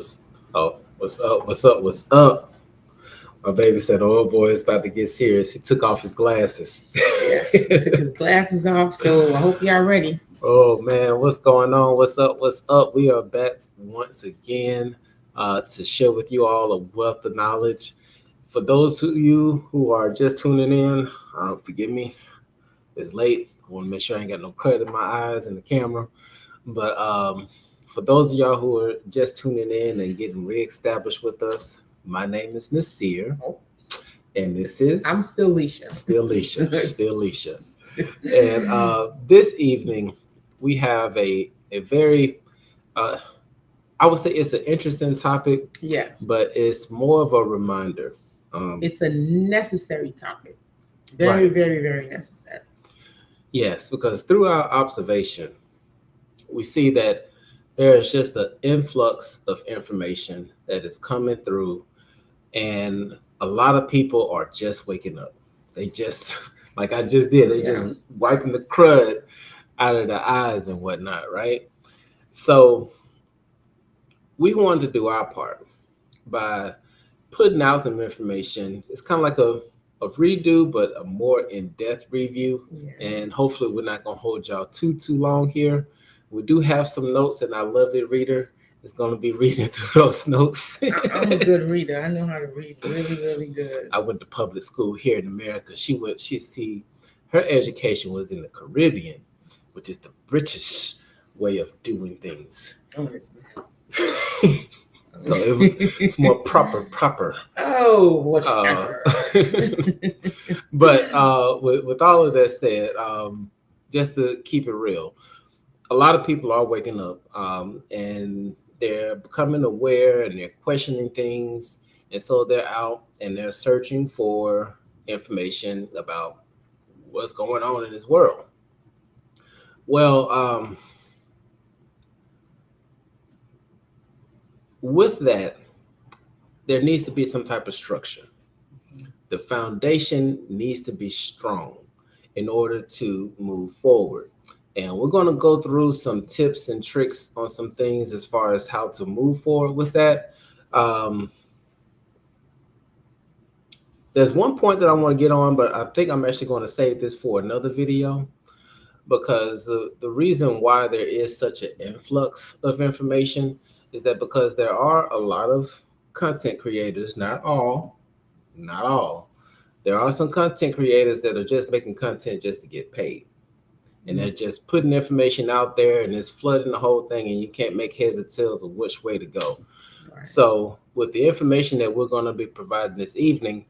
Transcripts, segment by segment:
What's up? What's up? What's up? My baby said, "Oh boy, it's about to get serious." He took off his glasses. Yeah, took his glasses off. So I hope y'all ready. Oh man, what's going on? What's up? What's up? We are back once again to share with you all a wealth of knowledge. For those of you who are just tuning in, forgive me, it's late. I want to make sure I ain't got no crud in my eyes and the camera. But for those of y'all who are just tuning in and getting reestablished with us, my name is Nasir, and this is I'm still Leisha. still Leisha, still Leisha. And this evening we have a very I would say it's an interesting topic, Yeah, but it's more of a reminder. it's a necessary topic. Very, Right. very, very necessary. Yes, because through our observation, we see that there is just an influx of information that is coming through, and a lot of people are just waking up. They just, like I just did, they just Yeah. wiping the crud out of their eyes and whatnot, right? So we wanted to do our part by putting out some information. It's kind of like a redo, but a more in-depth review. Yeah. And hopefully we're not going to hold y'all too long here. We do have some notes, and our lovely reader is going to be reading through those notes. I'm a good reader. I know how to read really, really good. I went to public school here in America. Her education was in the Caribbean, which is the British way of doing things. Oh, it's not. So it's more proper. Oh, whatever. But with all of that said, just to keep it real, a lot of people are waking up and they're becoming aware and they're questioning things. And so they're out and they're searching for information about what's going on in this world. Well, with that, there needs to be some type of structure. The foundation needs to be strong in order to move forward. And we're going to go through some tips and tricks on some things as far as how to move forward with that. There's one point that I want to get on, but I think I'm actually going to save this for another video, because the reason why there is such an influx of information is that because there are a lot of content creators, not all. There are some content creators that are just making content just to get paid. And they're just putting information out there and it's flooding the whole thing, and you can't make heads or tails of which way to go. Right. So with the information that we're going to be providing this evening,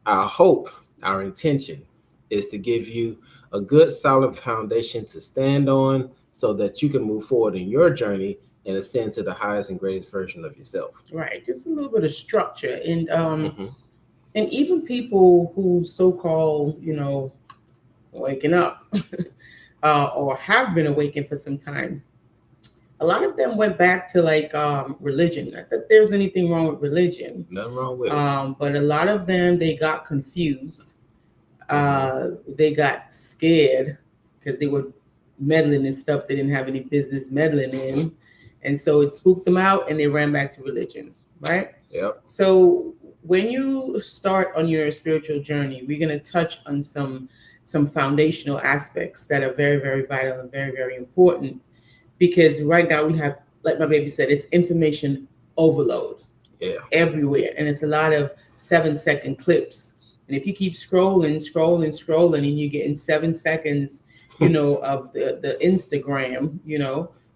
our hope, our intention is to give you a good solid foundation to stand on so that you can move forward in your journey and ascend to the highest and greatest version of yourself. Right. Just a little bit of structure. And and even people who so-called, waking up or have been awakened for some time, a lot of them went back to like religion. Not that there's anything wrong with religion. Nothing wrong with it. But a lot of them, they got confused. They got scared because they were meddling in stuff they didn't have any business meddling in. And so it spooked them out and they ran back to religion, right? Yep. So when you start on your spiritual journey, we're going to touch on some foundational aspects that are very, very vital and very, very important, because right now we have, like my baby said, it's information overload everywhere. And it's a lot of 7-second clips. And if you keep scrolling, and you get in 7 seconds, of the Instagram,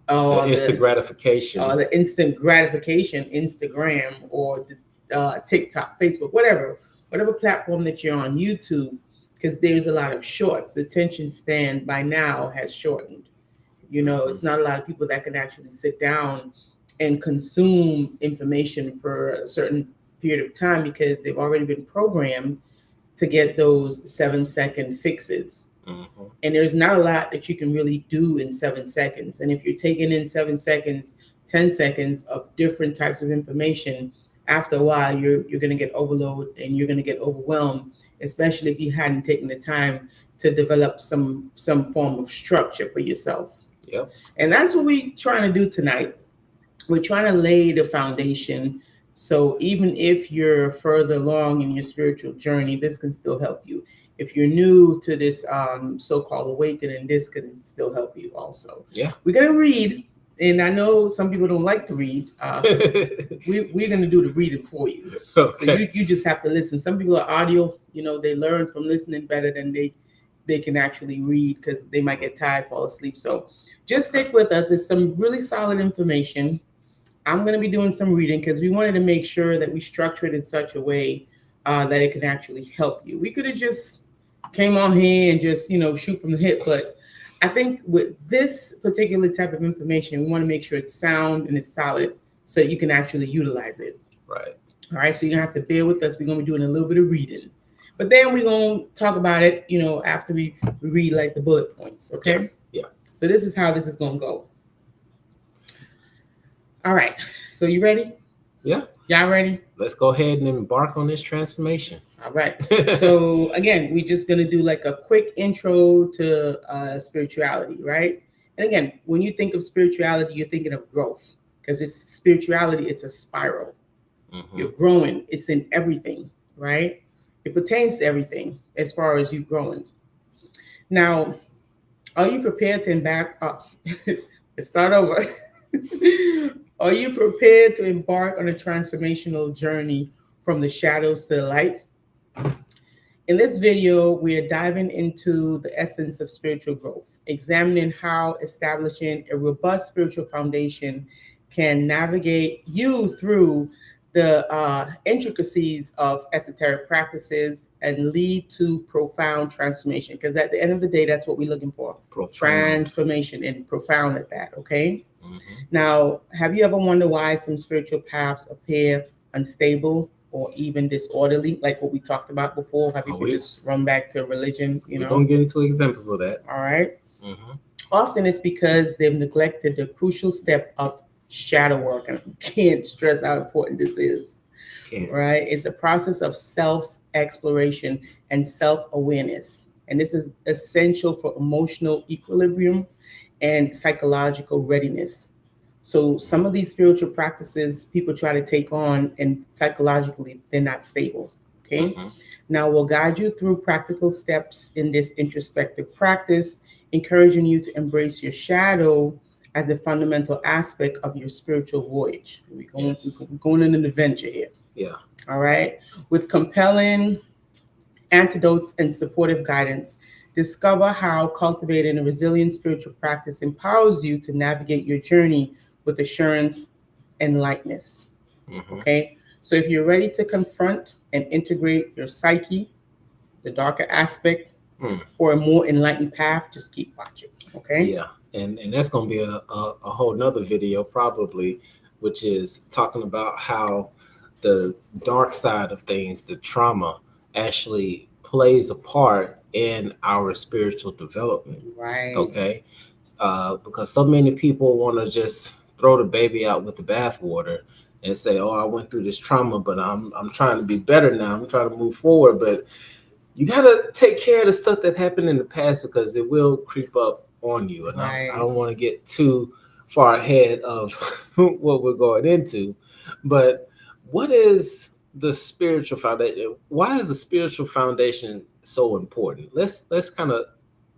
or the instant gratification, or the instant gratification, Instagram or TikTok, Facebook, whatever platform that you're on, YouTube, because there's a lot of shorts. The attention span by now has shortened. It's not a lot of people that can actually sit down and consume information for a certain period of time because they've already been programmed to get those 7-second fixes. Mm-hmm. And there's not a lot that you can really do in 7 seconds. And if you're taking in 7 seconds, 10 seconds of different types of information, after a while, you're going to get overloaded and you're going to get overwhelmed, especially if you hadn't taken the time to develop some form of structure for yourself. Yep. And that's what we're trying to do tonight. we're trying to lay the foundation. So even if you're further along in your spiritual journey, this can still help you. If you're new to this so-called awakening, this can still help you also. Yeah. We're going to read, and I know some people don't like to read. So we're going to do the reading for you. Okay. So you just have to listen. Some people are audio, they learn from listening better than they can actually read, because they might get tired, fall asleep. So just stick with us. It's some really solid information. I'm going to be doing some reading because we wanted to make sure that we structure it in such a way that it can actually help you. We could have just came on here and just, shoot from the hip. But I think with this particular type of information, we want to make sure it's sound and it's solid so that you can actually utilize it. Right. All right. So you're going to have to bear with us. We're going to be doing a little bit of reading. But then we're going to talk about it, after we read like the bullet points. Okay. Yeah. So this is how this is going to go. All right. So you ready? Yeah. Y'all ready? Let's go ahead and embark on this transformation. All right. So again, we're just going to do like a quick intro to spirituality, right? And again, when you think of spirituality, you're thinking of growth, because it's spirituality. It's a spiral. Mm-hmm. You're growing. It's in everything, right? It pertains to everything as far as you growing. Now, are you prepared to embark? Let's start over. Are you prepared to embark on a transformational journey from the shadows to the light? In this video, we are diving into the essence of spiritual growth, examining how establishing a robust spiritual foundation can navigate you through the intricacies of esoteric practices and lead to profound transformation. Because at the end of the day, that's what we're looking for. Profound. Transformation, and profound at that, okay? Mm-hmm. Now, have you ever wondered why some spiritual paths appear unstable or even disorderly, like what we talked about before? Have people just run back to religion? We're going to get into examples of that. All right. Mm-hmm. Often it's because they've neglected the crucial step of shadow work. And I can't stress how important this is. Right? It's a process of self-exploration and self-awareness. And this is essential for emotional equilibrium and psychological readiness. So some of these spiritual practices people try to take on, and psychologically they're not stable. Okay. Mm-hmm. Now we'll guide you through practical steps in this introspective practice, encouraging you to embrace your shadow as a fundamental aspect of your spiritual voyage. We're going on an adventure here. Yeah. All right. With compelling antidotes and supportive guidance, discover how cultivating a resilient spiritual practice empowers you to navigate your journey with assurance and lightness. Mm-hmm. Okay. So if you're ready to confront and integrate your psyche, the darker aspect, for a more enlightened path, just keep watching. Okay. Yeah. And that's going to be a whole nother video probably, which is talking about how the dark side of things, the trauma, actually plays a part in our spiritual development. Right. Okay. Because so many people want to just throw the baby out with the bathwater and say, oh, I went through this trauma, but I'm trying to be better now. I'm trying to move forward. But you got to take care of the stuff that happened in the past, because it will creep up on you. And right. I don't want to get too far ahead of what we're going into. But what is the spiritual foundation? Why is the spiritual foundation so important? Let's kind of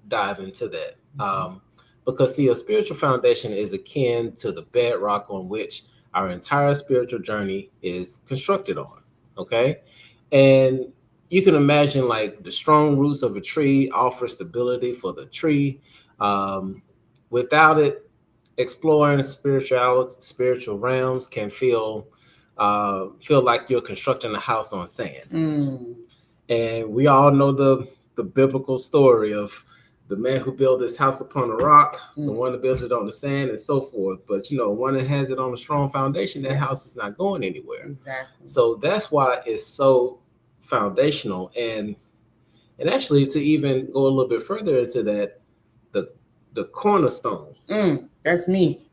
dive into that. Because see, a spiritual foundation is akin to the bedrock on which our entire spiritual journey is constructed on. Okay. And you can imagine like the strong roots of a tree offer stability for the tree. Without it, exploring spiritual realms can feel like you're constructing a house on sand. And we all know the biblical story of the man who built his house upon a rock, the one that built it on the sand, and so forth. But one that has it on a strong foundation, that house is not going anywhere. Exactly. So that's why it's so foundational. And actually, to even go a little bit further into that, the cornerstone. That's me.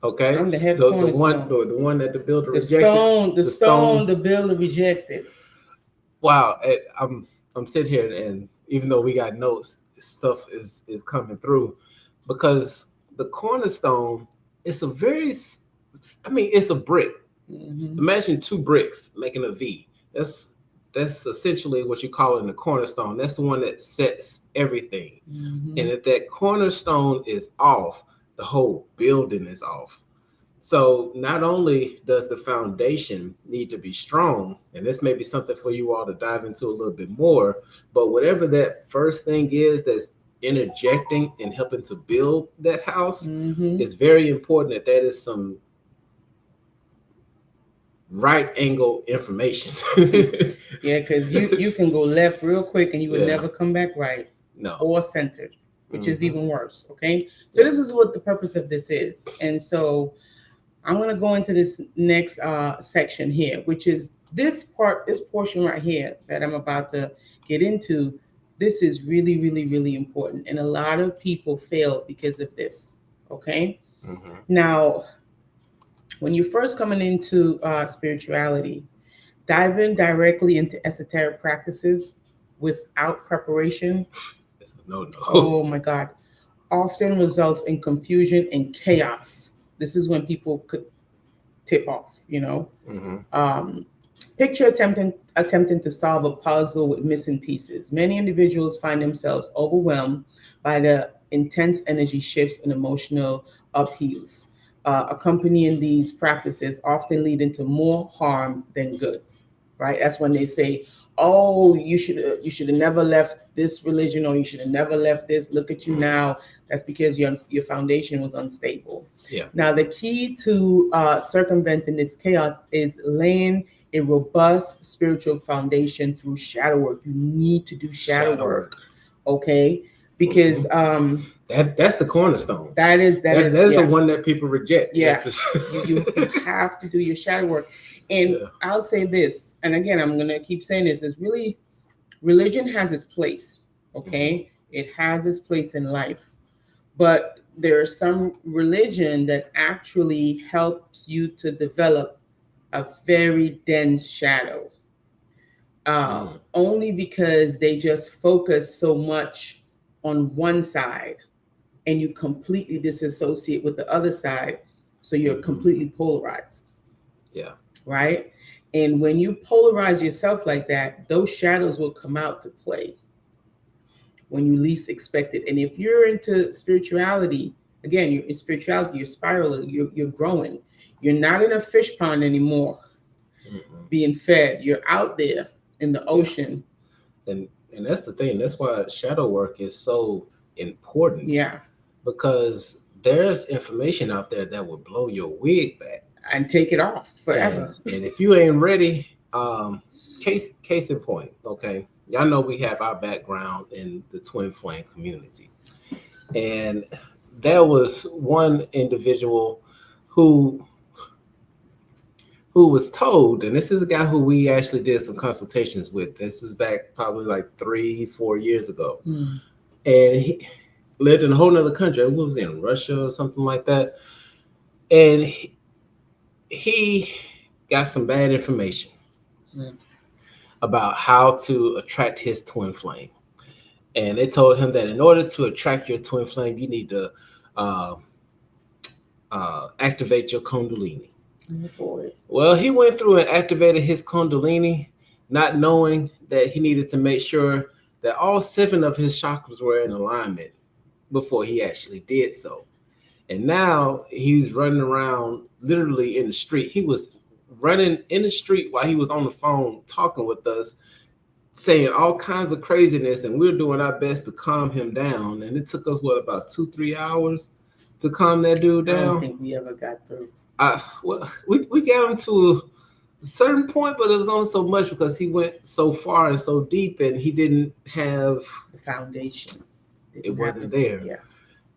Okay. I'm the head the cornerstone. The one that the builder rejected. The stone the builder rejected. Wow. I'm sitting here, and even though we got notes, stuff is coming through, because the cornerstone is a very I mean, it's a brick. Mm-hmm. Imagine two bricks making a V. That's essentially what you call it in the cornerstone. That's the one that sets everything. Mm-hmm. And if that cornerstone is off, the whole building is off. So not only does the foundation need to be strong, and this may be something for you all to dive into a little bit more, but whatever that first thing is that's interjecting and helping to build that house, Mm-hmm. it's very important that that is some right angle information. Yeah, because you can go left real quick and you would Yeah, never come back right no. or centered, which is Hmm. even worse. Okay, so Yeah. this is what the purpose of this is, and so I'm going to go into this next section here, which is this portion right here that I'm about to get into. This is really, really, really important, and a lot of people fail because of this. Okay, Hmm. now when you're first coming into spirituality, diving directly into esoteric practices without preparation, It's a no no. oh my God, often results in confusion and chaos. This is when people could tip off, you know. Hmm. Um, Picture attempting to solve a puzzle with missing pieces. Many individuals find themselves overwhelmed by the intense energy shifts and emotional upheavals. Accompanying these practices often lead into more harm than good. Right? That's when they say, "Oh, you should have never left this religion, or you should have never left this. Look at you now." That's because your foundation was unstable. Yeah. Now, the key to circumventing this chaos is laying a robust spiritual foundation through shadow work. You need to do shadow Shadow work, work. okay? Hmm. Because That's the cornerstone. that is That's the yeah, one that people reject. That's yeah. You the have to do your shadow work. And yeah. I'll say this, and again, I'm gonna keep saying this, is really religion has its place, Hmm. okay? It has its place in life. But there's some religion that actually helps you to develop a very dense shadow, Mm. only because they just focus so much on one side and you completely disassociate with the other side. So you're Hmm. completely polarized, Yeah. right? And when you polarize yourself like that, those shadows will come out to play when you least expect it. And if you're into spirituality, again, you're in spirituality, you're spiraling, you're growing. You're not in a fish pond anymore Hmm. being fed. You're out there in the Yeah. ocean. And that's the thing. That's why shadow work is so important, Yeah. because there's information out there that will blow your wig back. And take it off forever. And if you ain't ready, case in point, okay. Y'all know we have our background in the twin flame community. And there was one individual who was told, and this is a guy who we actually did some consultations with. This was back probably like 3-4 years ago. Hmm. And he lived in a whole nother country. It was in Russia or something like that. And he got some bad information Hmm. about how to attract his twin flame. And they told him that in order to attract your twin flame, you need to uh, activate your kundalini. Oh boy. Well, he went through and activated his kundalini, not knowing that he needed to make sure that all 7 of his chakras were in alignment before he actually did so. And now he's running around literally in the street. He was running in the street while he was on the phone talking with us, saying all kinds of craziness, and we're doing our best to calm him down. And it took us what, about 2-3 hours to calm that dude I don't down. think we ever got through Well, we got him to a certain point, but it was only so much because he went so far and so deep, and he didn't have, the foundation. it Didn't wasn't happen. there. Yeah.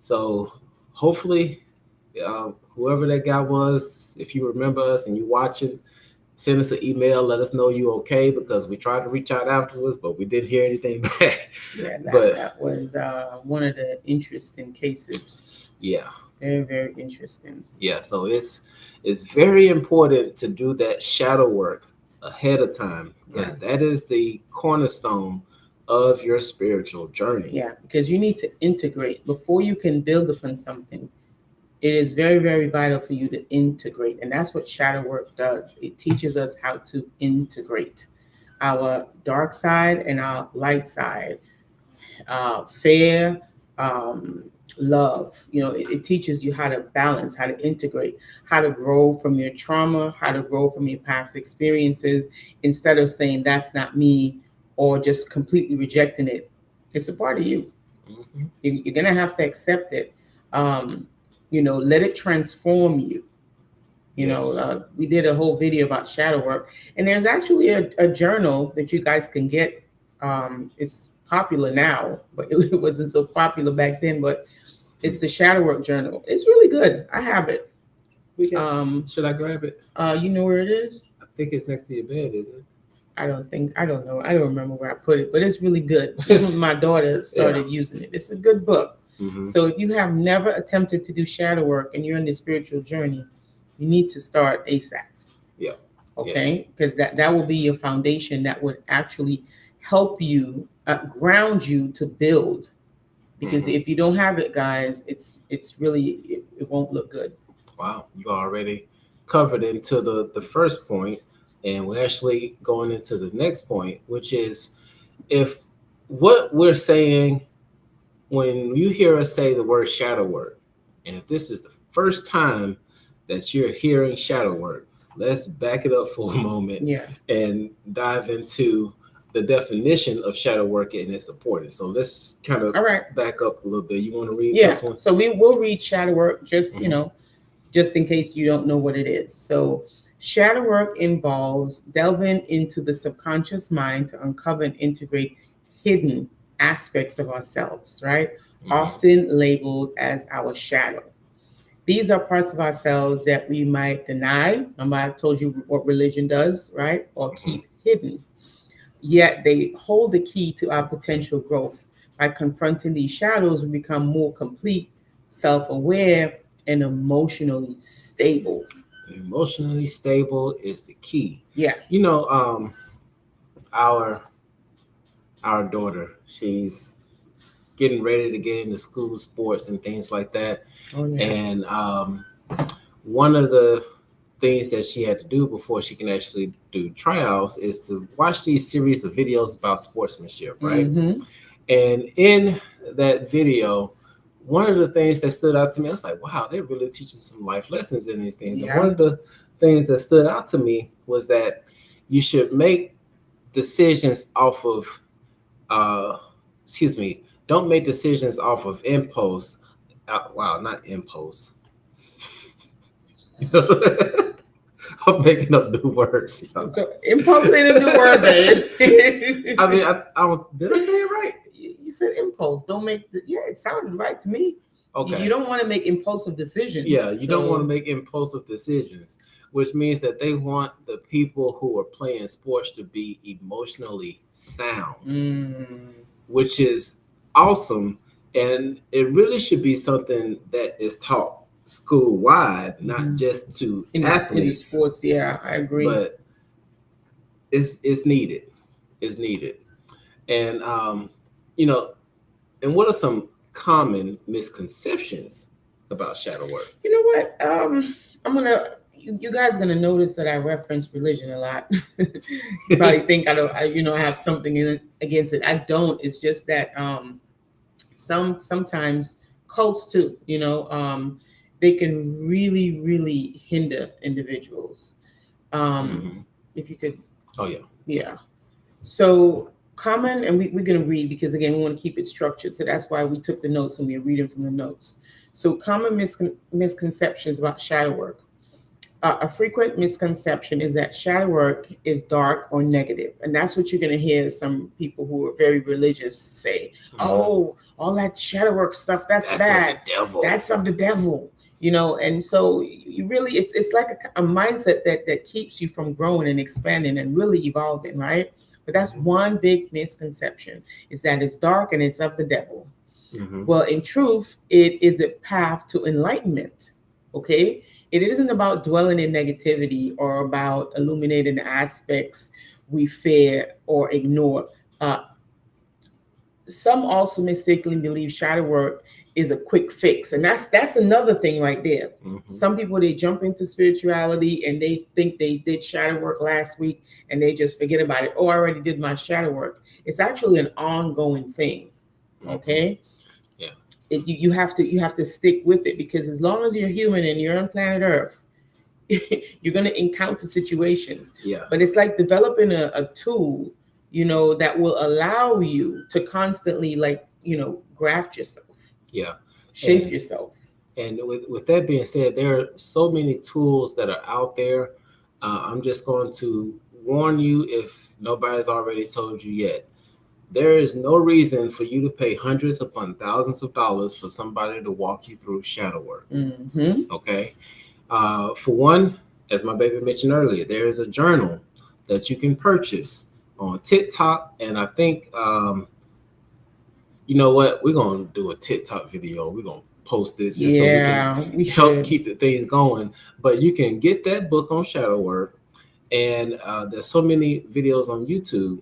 So hopefully, whoever that guy was, if you remember us and you watching, send us an email. Let us know you okay, because we tried to reach out afterwards, but we didn't hear anything back. Yeah, But that was one of the interesting cases. yeah, Very, very interesting. yeah. So it's very important to do that shadow work ahead of time, Yeah. because that is the cornerstone of your spiritual journey. Yeah, because you need to integrate before you can build upon something. It is very, very vital for you to integrate. And that's what shadow work does. It teaches us how to integrate our dark side and our light side, fear, um, love. It teaches you how to balance, how to integrate, how to grow from your trauma, how to grow from your past experiences instead of saying that's not me or just completely rejecting it. It's a part of you. Mhm. You're going to have to accept it. Um, let it transform you. Yes. We did a whole video about shadow work, and there's actually a journal that you guys can get. It's popular now, but it wasn't so popular back then. But it's the shadow work journal. It's really good. I have it. We can. Um, Should I grab it? you know where it is? I think it's next to your bed, isn't I don't know. I don't remember where I put it, but it's really good. it? Even my daughter Yeah. started using it. It's a good book. Hmm. So if you have never attempted to do shadow work and you're in the spiritual journey, you need to start ASAP. Yeah. Okay, because that will be your foundation that would actually help you ground you to build. Because Hmm. if you don't have it, guys, it's really it won't look good. Wow, you already covered into the first point, and we're actually going into the next point, which is if what we're saying when you hear us say the word shadow work, and if this is the first time that you're hearing shadow work, let's back it up for a moment Yeah. and dive into the definition of shadow work and its importance. So let's kind of All right. back up a little bit. You want to read Yeah. this one? So we will read shadow work just Mhm. just in case you don't know what it is. So shadow work involves delving into the subconscious mind to uncover and integrate hidden aspects of ourselves, right? Mhm. Often labeled as our shadow. These are parts of ourselves that we might deny. Remember, I told you what religion does, right? Or Mhm. keep hidden. Yet they hold the key to our potential growth. By confronting these shadows, we become more complete, self aware, and emotionally stable. Emotionally stable is the key. Yeah. You know, our our daughter, she's getting ready to get into school sports and things like that. Oh, yeah. And one of the things that she had to do before she can actually do tryouts is to watch these series of videos about sportsmanship, right? Mm-hmm. And in that video, one of the things that stood out to me, I was like, wow, they're really teaching some life lessons in these things. And one Yeah. of the things that stood out to me was that you should make decisions off of, uh, excuse me, don't make decisions off of impulse. Wow, not impulse. I'm making up new words. So impulse ain't a new word, babe. I mean, did I say it right? You said impulse. Don't make yeah, it sounded right to me. You Okay. don't want to make impulsive decisions. Yeah, you don't want to make impulsive decisions, which means that they want the people who are playing sports to be emotionally sound, which is awesome. And it really should be something that is taught school wide, not just to in the athletes, sports. Yeah, I agree. but it's needed. It's needed. And you know, and what are some common misconceptions about shadow work? You know what? I'm gonna. You guys gonna notice that I reference religion a lot. You probably think I don't. I have something against it. I don't. It's just that sometimes cults too. They can really really hinder individuals. Mhm. If you could, Oh yeah. yeah. So common, and we're going to read because again we want to keep it structured. So that's why we took the notes and we're reading from the notes. So common misconceptions about shadow work. A frequent misconception is that shadow work is dark or negative, and that's what you're going to hear some people who are very religious say. Mhm. Oh, all that shadow work stuff, that's bad. Of the devil. That's of the devil. And so you really, it's like a mindset that keeps you from growing and expanding and really evolving, right? But that's one big misconception, is that it's dark and it's of the devil. Mhm. Well, in truth, it is a path to enlightenment. Okay. It isn't about dwelling in negativity or about illuminating aspects we fear or ignore. Uh, some also mistakenly believe shadow work is a quick fix. And that's another thing right there. Some people, they jump into spirituality and they think they did shadow work last week and they just forget about it. Oh, I already did my shadow work. It's actually an ongoing thing. Okay. Yeah. You have to stick with it, because as long as you're human and you're on planet Earth, you're going to encounter situations. Yeah. But it's like developing a tool, that will allow you to constantly, like, graft yourself. Yeah. Shape yourself. And with that being said, there are so many tools that are out there. I'm just going to warn you, if nobody's already told you yet, there is no reason for you to pay hundreds upon thousands of dollars for somebody to walk you through shadow work. Okay. For one, as my baby mentioned earlier, there is a journal that you can purchase on TikTok. And I think, you know what? We're going to do a TikTok video. We're going to post this just so we can help keep the things going. But you can get that book on shadow work. And there's so many videos on YouTube.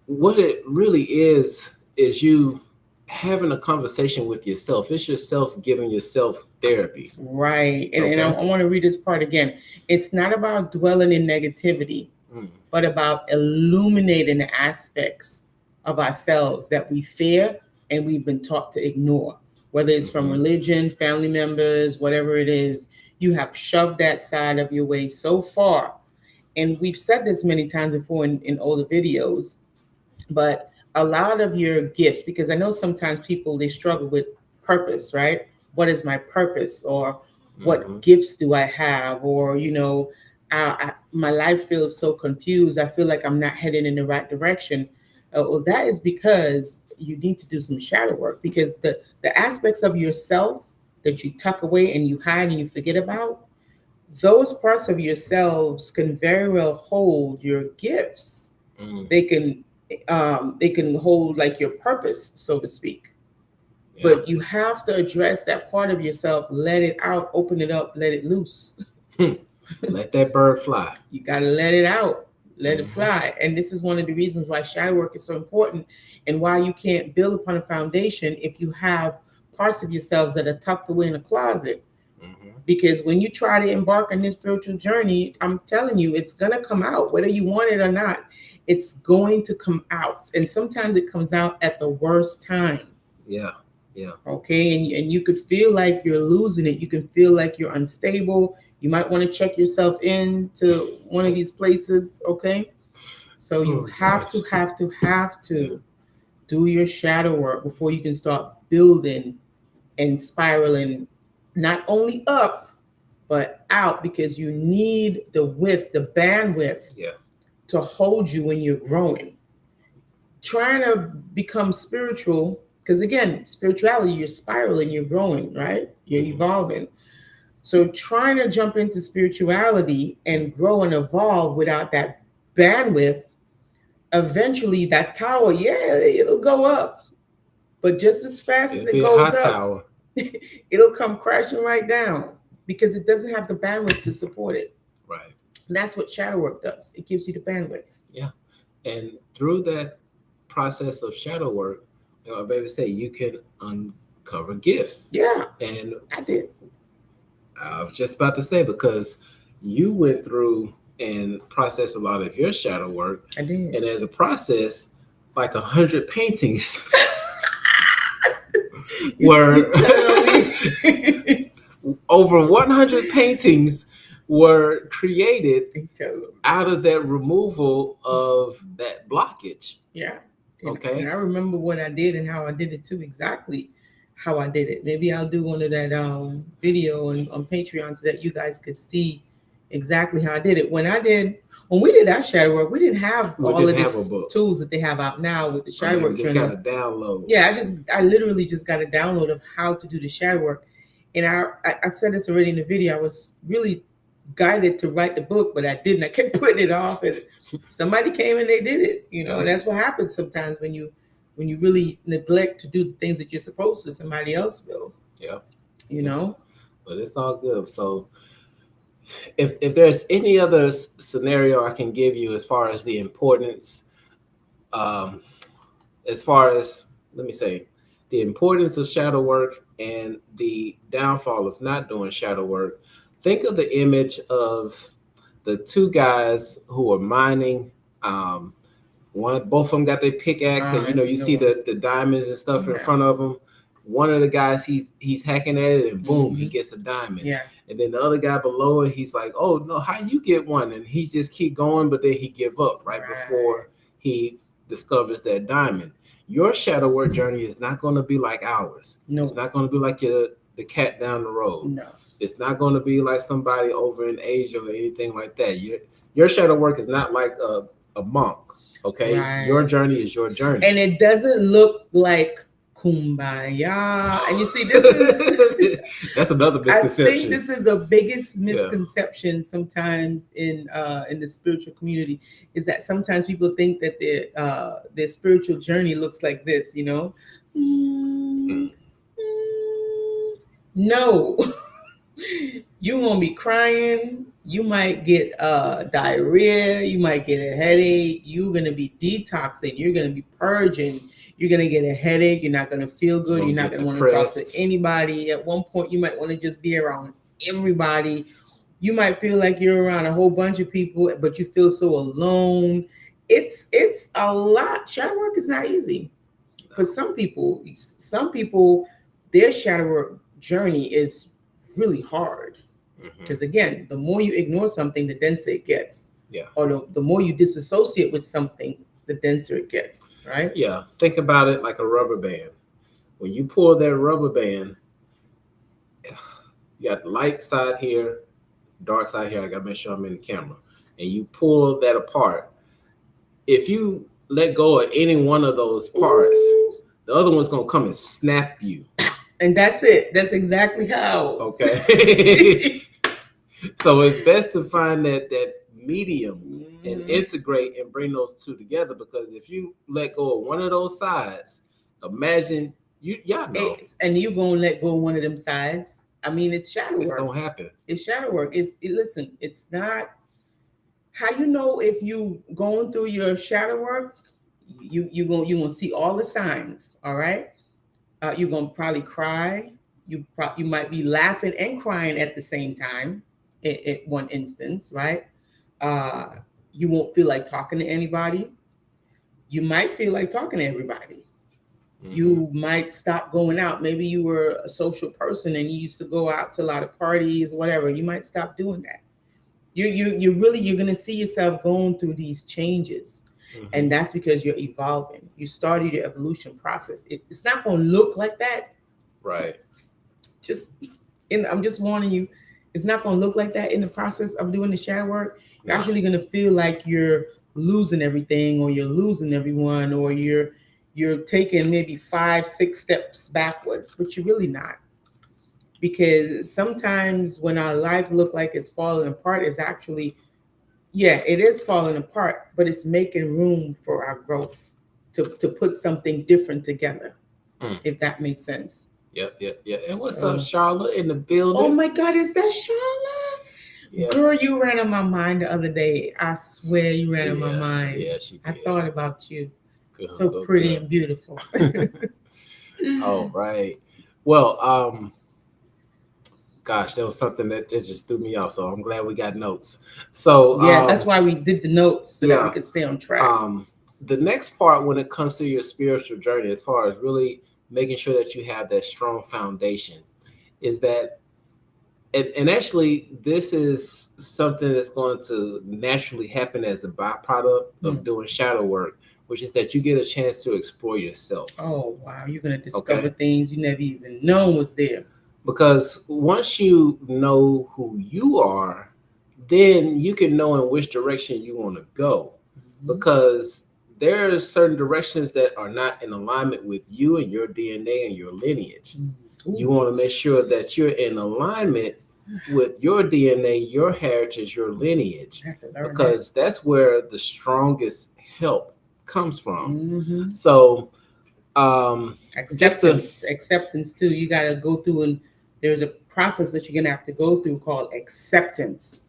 What it really is you having a conversation with yourself. It's yourself giving yourself therapy. Right. And I want to read this part again. It's not about dwelling in negativity, but about illuminating the aspects of ourselves that we fear and we've been taught to ignore. Whether it's from religion, family members, whatever it is, you have shoved that side of your way so far. And we've said this many times before in older videos, but a lot of your gifts, because I know sometimes people, they struggle with purpose, right? What is my purpose? Or what gifts do I have? Or, my life feels so confused. I feel like I'm not heading in the right direction. Well, that is because you need to do some shadow work, because the aspects of yourself that you tuck away and you hide and you forget about, those parts of yourselves can very well hold your gifts. They can hold like your purpose, so to speak. Yeah. But you have to address that part of yourself, let it out, open it up, let it loose. Let that bird fly. You got to let it out, let it fly. And this is one of the reasons why shadow work is so important, and why you can't build upon a foundation if you have parts of yourselves that are tucked away in a closet. Because when you try to embark on this spiritual journey, I'm telling you, it's going to come out, whether you want it or not. It's going to come out. And sometimes it comes out at the worst time. Yeah. Yeah. Okay. And you could feel like you're losing it. You can feel like you're unstable. You might want to check yourself into one of these places. Okay. So you have to do your shadow work before you can start building and spiraling, not only up, but out, because you need the width, the bandwidth to hold you when you're growing. Trying to become spiritual, because again, spirituality, you're spiraling, you're growing, right? You're evolving. So trying to jump into spirituality and grow and evolve without that bandwidth, eventually that tower, it'll go up. But just as fast as it goes up, it'll come crashing right down, because it doesn't have the bandwidth to support it. Right. And that's what shadow work does. It gives you the bandwidth. Yeah. And through that process of shadow work, my baby say, you can uncover gifts. Yeah. And I did. I was just about to say, because you went through and processed a lot of your shadow work. I did. And as a process, like 100 paintings were over 100 paintings were created out of that removal of that blockage. Yeah. Okay. And I remember what I did and how I did it too, exactly how I did it. Maybe I'll do one of that video on Patreon so that you guys could see exactly how I did it. When we did our shadow work, we didn't have all of these tools that they have out now with the shadow work. Just got a download. Yeah, I literally just got a download of how to do the shadow work. And I said this already in the video. I was really guided to write the book, but I didn't. I kept putting it off, and somebody came and they did it. And that's what happens sometimes when you really neglect to do the things that you're supposed to. Somebody else will. Yeah. But it's all good. So if there's any other scenario I can give you as far as the importance, as far as, let me say, the importance of shadow work and the downfall of not doing shadow work, think of the image of the two guys who are mining. Both of them got their pickaxe, and That's a you good see one. the diamonds and stuff in Yeah. front of them. One of the guys, he's hacking at it, and boom, he Mhm. gets a diamond. Yeah. And then the other guy below it, he's like, "Oh no, how you get one?" And he just keep going, but then he give up right Right. before he discovers that diamond. Your shadow work journey is not going to be like ours. It's No. not going to be like the cat down the road. No. It's not going to be like somebody over in Asia or anything like that. Your shadow work is not like a monk. Okay, your Right. journey is your journey. And it doesn't look like kumbaya. And you see, this is That's another I think misconception. this is the biggest Yeah. misconception sometimes in the spiritual community, is that sometimes people think that their spiritual journey looks like this, you know. Mm. No. You won't be crying. You might get diarrhea. You might get a headache. You're gonna be detoxing. You're gonna be purging. You're gonna get a headache. You're not gonna feel good. You're not Get gonna want to talk to depressed. anybody. At one point, you might want to just be around everybody. You might feel like you're around a whole bunch of people, but you feel so alone. It's a lot. Shadow work is not easy for some people. Some people, their shadow work journey is really hard. Because again, the more you ignore something, the denser it gets. Yeah. Or the more you disassociate with something, the denser it gets, right? Yeah. Think about it like a rubber band. When you pull that rubber band, you got the light side here, dark side here. I gotta make sure I'm in the camera. And you pull that apart. If you let go of any one of those parts, the other one's gonna come and snap you. And that's it. That's exactly how. Okay. So it's best to find that medium and integrate and bring those two together, because if you let go of one of those sides, imagine y'all know And you gonna let go of one of them sides. I mean, it's shadow it's work. gonna happen. It's shadow work. Listen, it's not how you know if you going through your shadow work, you gonna see all the signs, all right? You're gonna probably cry. You might be laughing and crying at the same time. At one instance, right? Uh, you won't feel like talking to anybody. You might feel like talking to everybody. You might stop going out. Maybe you were a social person and you used to go out to a lot of parties, whatever. You might stop doing that. You're gonna see yourself going through these changes. And that's because you're evolving. You started your evolution process. It's not going to look like that. Right. I'm just warning you. It's not going to look like that in the process of doing the shadow work. You're actually going to feel like you're losing everything, or you're losing everyone, or you're taking maybe 5-6 steps backwards, but you're really not. Because sometimes when our life look like it's falling apart, it's actually, yeah, it is falling apart, but it's making room for our growth to put something different together, if that makes sense. Yep. And what's up, Charlotte, in the building? Oh my God, is that Charlotte? Yeah. Girl, you ran on my mind the other day. I swear you ran on my mind. Yeah, she did. I thought about you. Good, so pretty and beautiful. All right. Well, gosh, that was something that just threw me off. So I'm glad we got notes. So yeah, that's why we did the notes, so that we could stay on track. The next part, when it comes to your spiritual journey, as far as really making sure that you have that strong foundation, is that, and actually, this is something that's going to naturally happen as a byproduct of doing shadow work, which is that you get a chance to explore yourself. Oh, wow. You're going to discover things you never even known was there. Because once you know who you are, then you can know in which direction you want to go. Because there are certain directions that are not in alignment with you and your DNA and your lineage. You want to make sure that you're in alignment with your DNA, your heritage, your lineage, because that's where the strongest help comes from. So acceptance too. You got to go through, and there's a process that you're gonna have to go through called acceptance.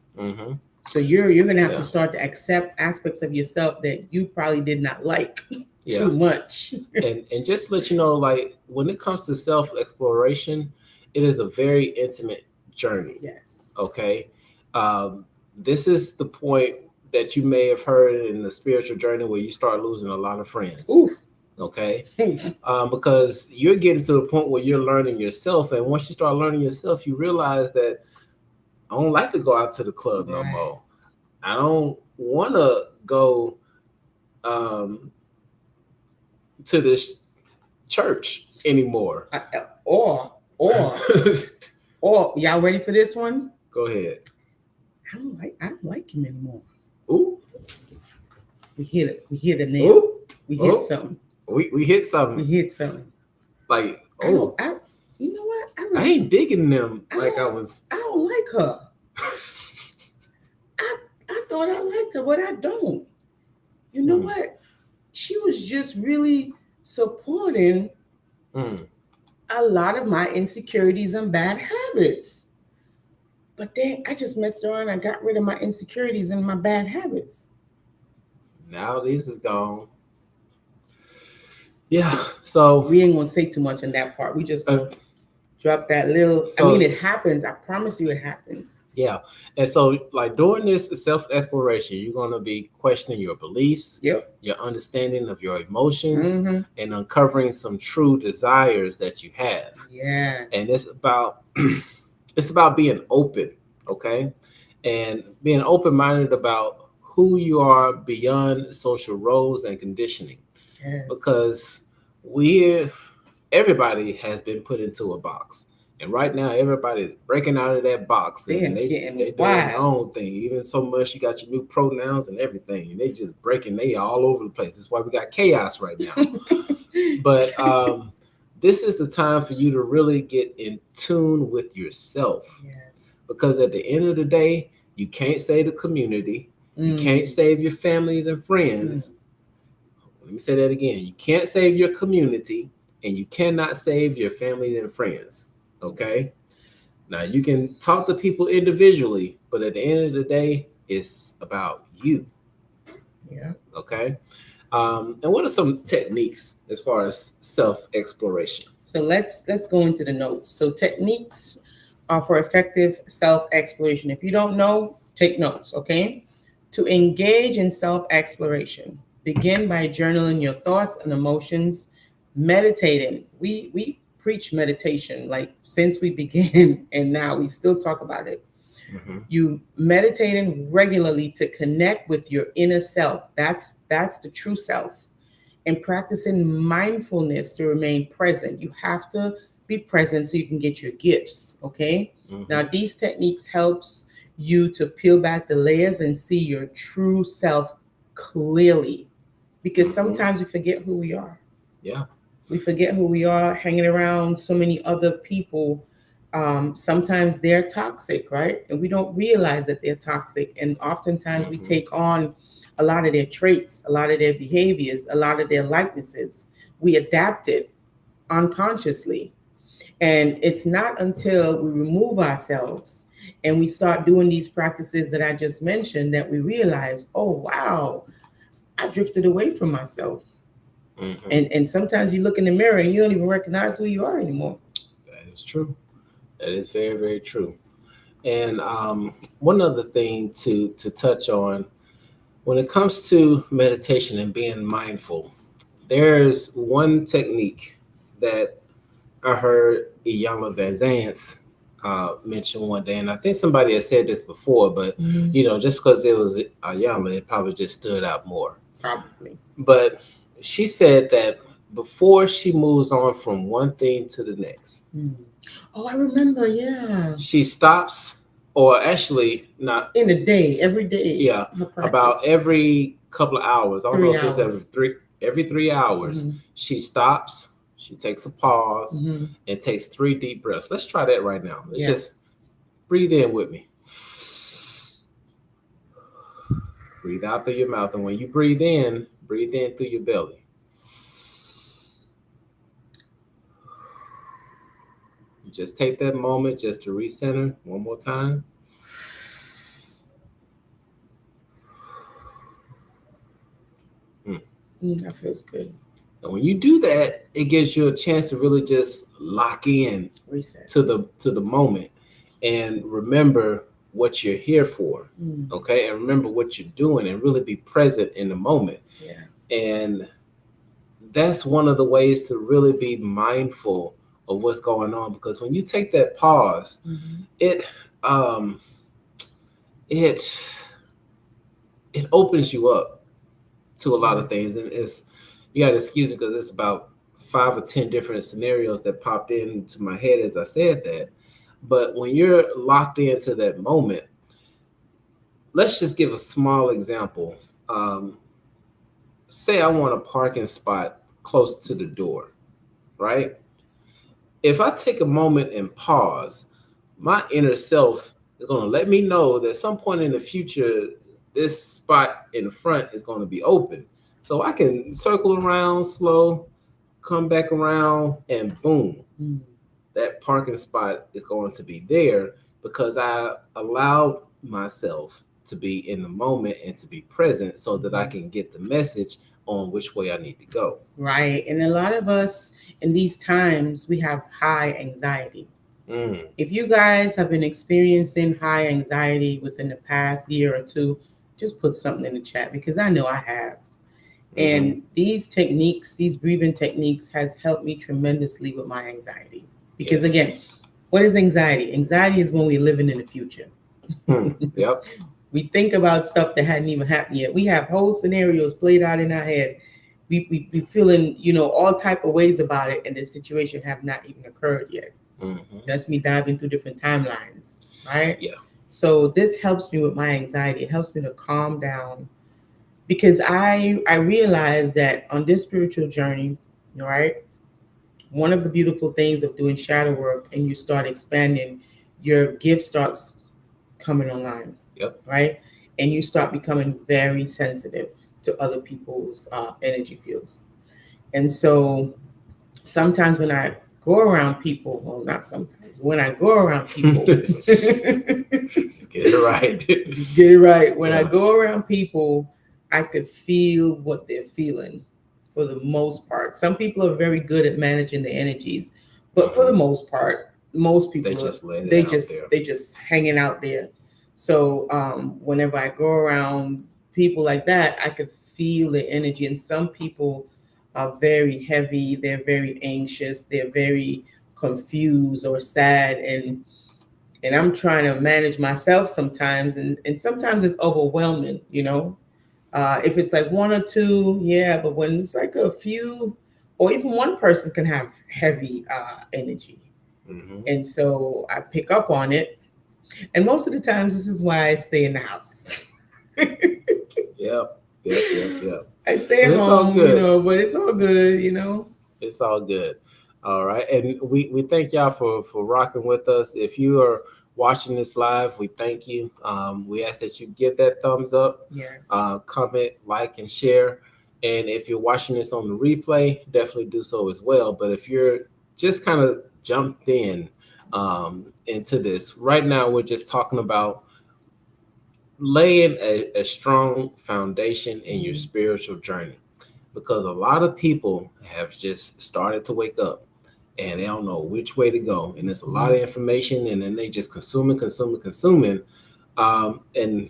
So you're gonna have to start to accept aspects of yourself that you probably did not like. too much. And just to let you know, like when it comes to self exploration, it is a very intimate journey. Yes. Okay. This is the point that you may have heard in the spiritual journey where you start losing a lot of friends. Ooh. Okay. Because you're getting to the point where you're learning yourself. And once you start learning yourself, you realize that I don't like to go out to the club no Right. more. I don't want to go to this church anymore. Or y'all ready for this one? Go ahead. I don't like him anymore. Ooh. We hit it. We hit a nail. Ooh. We hit something. We hit something. We hit something. Like, you know what? I ain't digging them I like I was. I don't like her. I thought I liked her, but I don't. You know what? She was just really supporting a lot of my insecurities and bad habits. But then I just messed around. I got rid of my insecurities and my bad habits. Now this is gone. Yeah. So we ain't gonna say too much on that part. We just gonna drop that little. I mean, it happens. I promise you, it happens. Yeah. And so, like during this self-exploration, you're gonna be questioning your beliefs, your understanding of your emotions, and uncovering some true desires that you have. Yes. And it's about being open, okay? And being open-minded about who you are beyond social roles and conditioning. Yes. Because everybody has been put into a box. And right now, everybody's breaking out of that box and they doing their own thing. Even so much, you got your new pronouns and everything. And they just they all over the place. That's why we got chaos right now. But this is the time for you to really get in tune with yourself. Yes. Because at the end of the day, you can't save the community. You can't save your families and friends. Let me say that again. You can't save your community and you cannot save your family and friends. Okay. Now you can talk to people individually, but at the end of the day, it's about you. Yeah. Okay. And what are some techniques as far as self-exploration? So let's go into the notes. So techniques are for effective self-exploration. If you don't know, take notes. Okay. To engage in self-exploration, begin by journaling your thoughts and emotions, meditating. We preach meditation like since we began, and now we still talk about it. You meditating regularly to connect with your inner self. That's the true self. And practicing mindfulness to remain present. You have to be present so you can get your gifts. Okay. Now these techniques helps you to peel back the layers and see your true self clearly, because sometimes we forget who we are. Yeah. We forget who we are hanging around so many other people. Sometimes they're toxic, right? And we don't realize that they're toxic. And oftentimes we take on a lot of their traits, a lot of their behaviors, a lot of their likenesses. We adapt it unconsciously. And it's not until we remove ourselves and we start doing these practices that I just mentioned that we realize, oh, wow, I drifted away from myself. And sometimes you look in the mirror and you don't even recognize who you are anymore. That is true. That is very, very true. And one other thing to touch on, when it comes to meditation and being mindful, there's one technique that I heard Iyanla Vanzance mention one day, and I think somebody had said this before, but just because it was Iyanla, it probably just stood out more. Probably. But she said that before she moves on from one thing to the next. Oh, I remember, yeah. She stops, or actually not in a day, every day. Yeah, about every couple of hours. I don't know if it's every 3 hours. She stops, she takes a pause, and takes 3 deep breaths. Let's try that right now. Let's just breathe in with me. Breathe out through your mouth, and when you breathe in through your belly. You just take that moment just to recenter one more time. That feels good. And when you do that, it gives you a chance to really just lock in Reset. to the moment and remember what you're here for. Okay, and remember what you're doing and really be present in the moment. Yeah. And that's one of the ways to really be mindful of what's going on, because when you take that pause, it um it it opens you up to a lot of things. And it's, you gotta excuse me because it's about 5 or 10 different scenarios that popped into my head as I said that. But when you're locked into that moment, let's just give a small example. Say I want a parking spot close to the door, right? If I take a moment and pause, my inner self is going to let me know that some point in the future, this spot in the front is going to be open. So I can circle around slow, come back around, and boom, that parking spot is going to be there because I allowed myself to be in the moment and to be present so that I can get the message on which way I need to go. Right. And a lot of us in these times, we have high anxiety. If you guys have been experiencing high anxiety within the past year or two, just put something in the chat because I know I have. And these techniques, these breathing techniques has helped me tremendously with my anxiety. Because again, what is anxiety? Anxiety is when we're living in the future. Yep. We think about stuff that hadn't even happened yet. We have whole scenarios played out in our head. We feeling, all type of ways about it, and the situation have not even occurred yet. That's me diving through different timelines, right? Yeah. So this helps me with my anxiety. It helps me to calm down because I realized that on this spiritual journey, right, one of the beautiful things of doing shadow work and you start expanding, your gift starts coming online. Yep. Right? And you start becoming very sensitive to other people's energy fields. And so sometimes when I go around people, well, not sometimes, when I go around people, Just get it right. Just get it right. When I go around people, I could feel what they're feeling for the most part. Some people are very good at managing the energies, but for the most part, most people they just hanging out there. So whenever I go around people like that, I could feel the energy. And some people are very heavy. They're very anxious. They're very confused or sad, and I'm trying to manage myself sometimes, and sometimes it's overwhelming, if it's like one or two, yeah, but when it's like a few or even one person can have heavy energy. And so I pick up on it, and most of the times this is why I stay in the house. Yep. I stay at home, but it's all good, It's all good. All right. And we thank y'all for rocking with us. If you are watching this live, we thank you. We ask that you give that thumbs up, Yes. Comment, like, and share. And if you're watching this on the replay, definitely do so as well. But if you're just kind of jumped in into this, right now we're just talking about laying a strong foundation in your spiritual journey. Because a lot of people have just started to wake up and they don't know which way to go. And there's a lot of information, and then they just consuming. And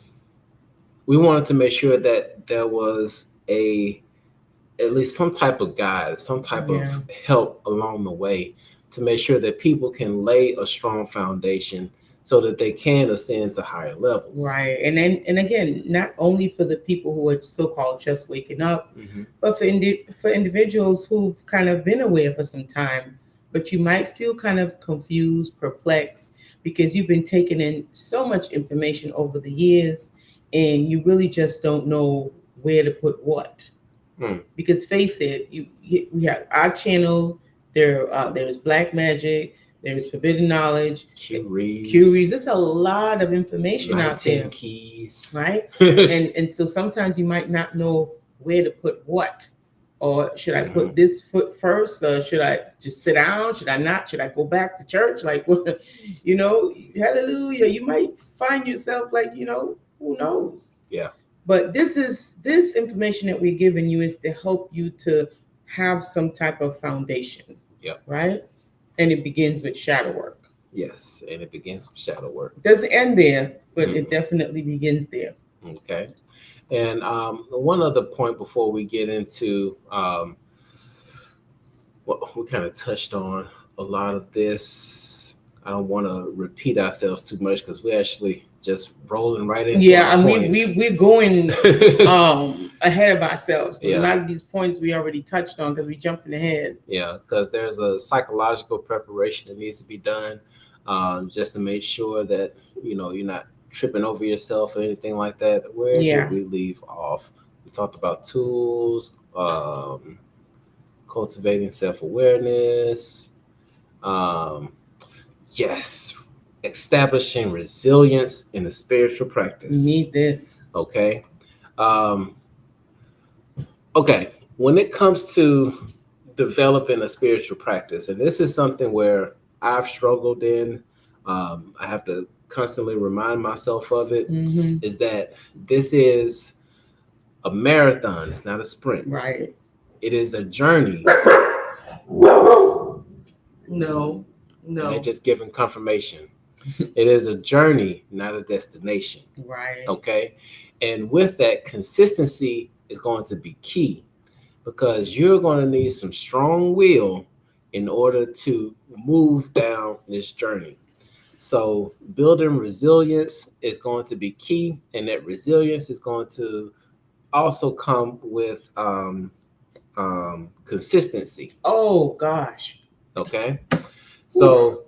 we wanted to make sure that there was at least some type of guide, some type of help along the way to make sure that people can lay a strong foundation so that they can ascend to higher levels. Right. And again, not only for the people who are so-called just waking up, but for individuals who've kind of been aware for some time, but you might feel kind of confused, perplexed, because you've been taking in so much information over the years and you really just don't know where to put what. Because face it, we have our channel, there's Black Magic, there's Forbidden Knowledge, Q Reeves. There's a lot of information out there. Keys. Right? and so sometimes you might not know where to put what. Or should I put this foot first? Or should I just sit down? Should I not? Should I go back to church? Like, hallelujah. You might find yourself like, who knows? Yeah. But this information that we're giving you is to help you to have some type of foundation. Yep. Right? And it begins with shadow work. Yes, and it begins with shadow work. It doesn't end there, but it definitely begins there. Okay. And one other point before we get into what we kind of touched on a lot of this. I don't want to repeat ourselves too much because we're actually just rolling right into our and points. we're going ahead of ourselves. Yeah. A lot of these points we already touched on because we're jumping ahead. Yeah, because there's a psychological preparation that needs to be done just to make sure that you're not tripping over yourself or anything like that. Where did we leave off? We talked about tools, cultivating self-awareness. Yes, establishing resilience in the spiritual practice. You need this. Okay. Okay. When it comes to developing a spiritual practice, and this is something where I've struggled in, I have to constantly remind myself of it, is that this is a marathon. It's not a sprint. Right. It is a journey. No. They're just giving confirmation. It is a journey, not a destination. Right. Okay. And with that, consistency is going to be key because you're going to need some strong will in order to move down this journey. So building resilience is going to be key, and that resilience is going to also come with consistency. Oh gosh. Okay. So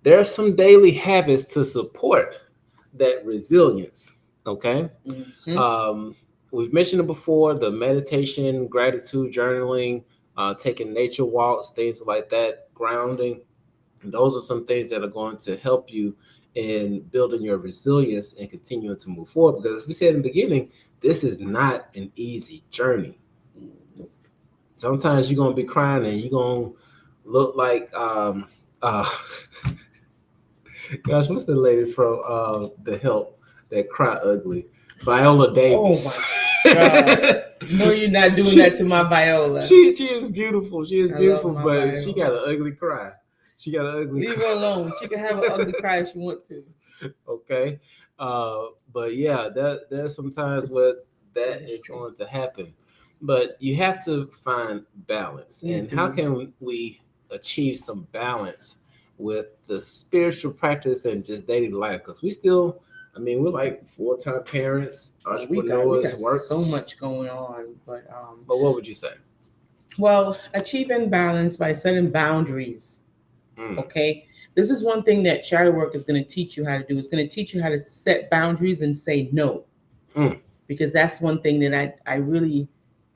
there are some daily habits to support that resilience. Okay. We've mentioned it before, the meditation, gratitude, journaling, taking nature walks, things like that, grounding. And those are some things that are going to help you in building your resilience and continuing to move forward. Because as we said in the beginning, this is not an easy journey. Sometimes you're going to be crying and you're going to look like, gosh, what's the lady from The Help that cry ugly? Viola Davis. Oh my God. No, you're not doing that to my Viola. She is beautiful. She is beautiful, but Viola. She got an ugly cry. She got an ugly Leave her alone. She can have an ugly cry if she wants to. Okay. But yeah, there's some times where that is going to happen. But you have to find balance. And how can we achieve some balance with the spiritual practice and just daily life? Because we're like full-time parents, entrepreneurs, we got so much going on. But what would you say? Well, achieving balance by setting boundaries. Okay. This is one thing that shadow work is going to teach you how to do. It's going to teach you how to set boundaries and say no. Because that's one thing that I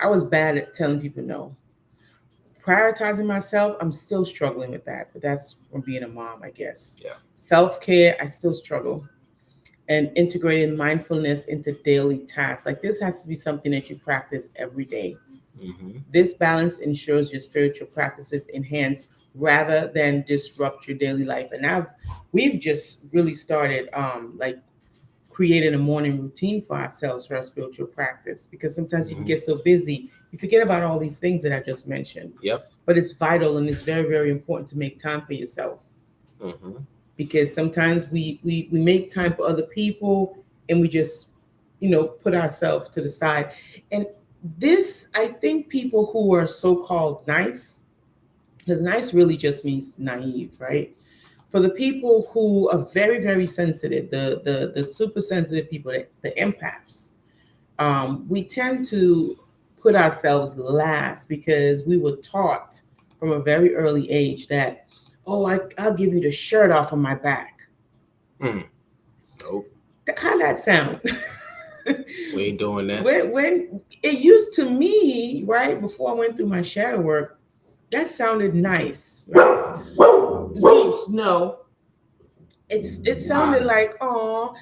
was bad at telling people no. Prioritizing myself, I'm still struggling with that. But that's from being a mom, I guess. Yeah. Self-care, I still struggle. And integrating mindfulness into daily tasks. Like this has to be something that you practice every day. This balance ensures your spiritual practices enhance rather than disrupt your daily life. And we've just really started like creating a morning routine for ourselves for our spiritual practice, because sometimes you can get so busy you forget about all these things that I just mentioned. Yep. But it's vital and it's very, very important to make time for yourself. Because sometimes we make time for other people and we just put ourselves to the side. And this, I think people who are so-called nice, because nice really just means naive, right? For the people who are very, very sensitive, the super sensitive people, the empaths, we tend to put ourselves last because we were taught from a very early age that, I'll give you the shirt off of my back. Nope. How'd that sound? We ain't doing that. When it used to me, right, before I went through my shadow work, that sounded nice. Right? No. It sounded like, oh,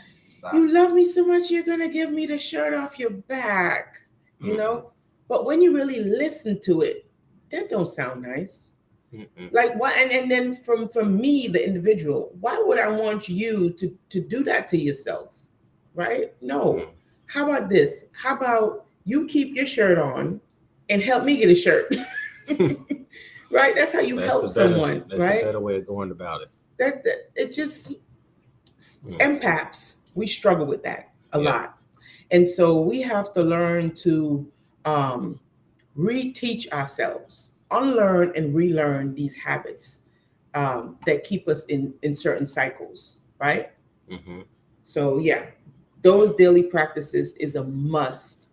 you love me so much, you're going to give me the shirt off your back, But when you really listen to it, that don't sound nice. Like, why? And then from me, the individual, why would I want you to do that to yourself, right? No. how about this? How about you keep your shirt on and help me get a shirt? Right? That's how you help someone, that's right? the better way of going about it. That it just Mm. empaths, we struggle with that a Yeah. lot. And so we have to learn to um, reteach ourselves, unlearn and relearn these habits that keep us in certain cycles, right? Hmm. So yeah, those daily practices is a must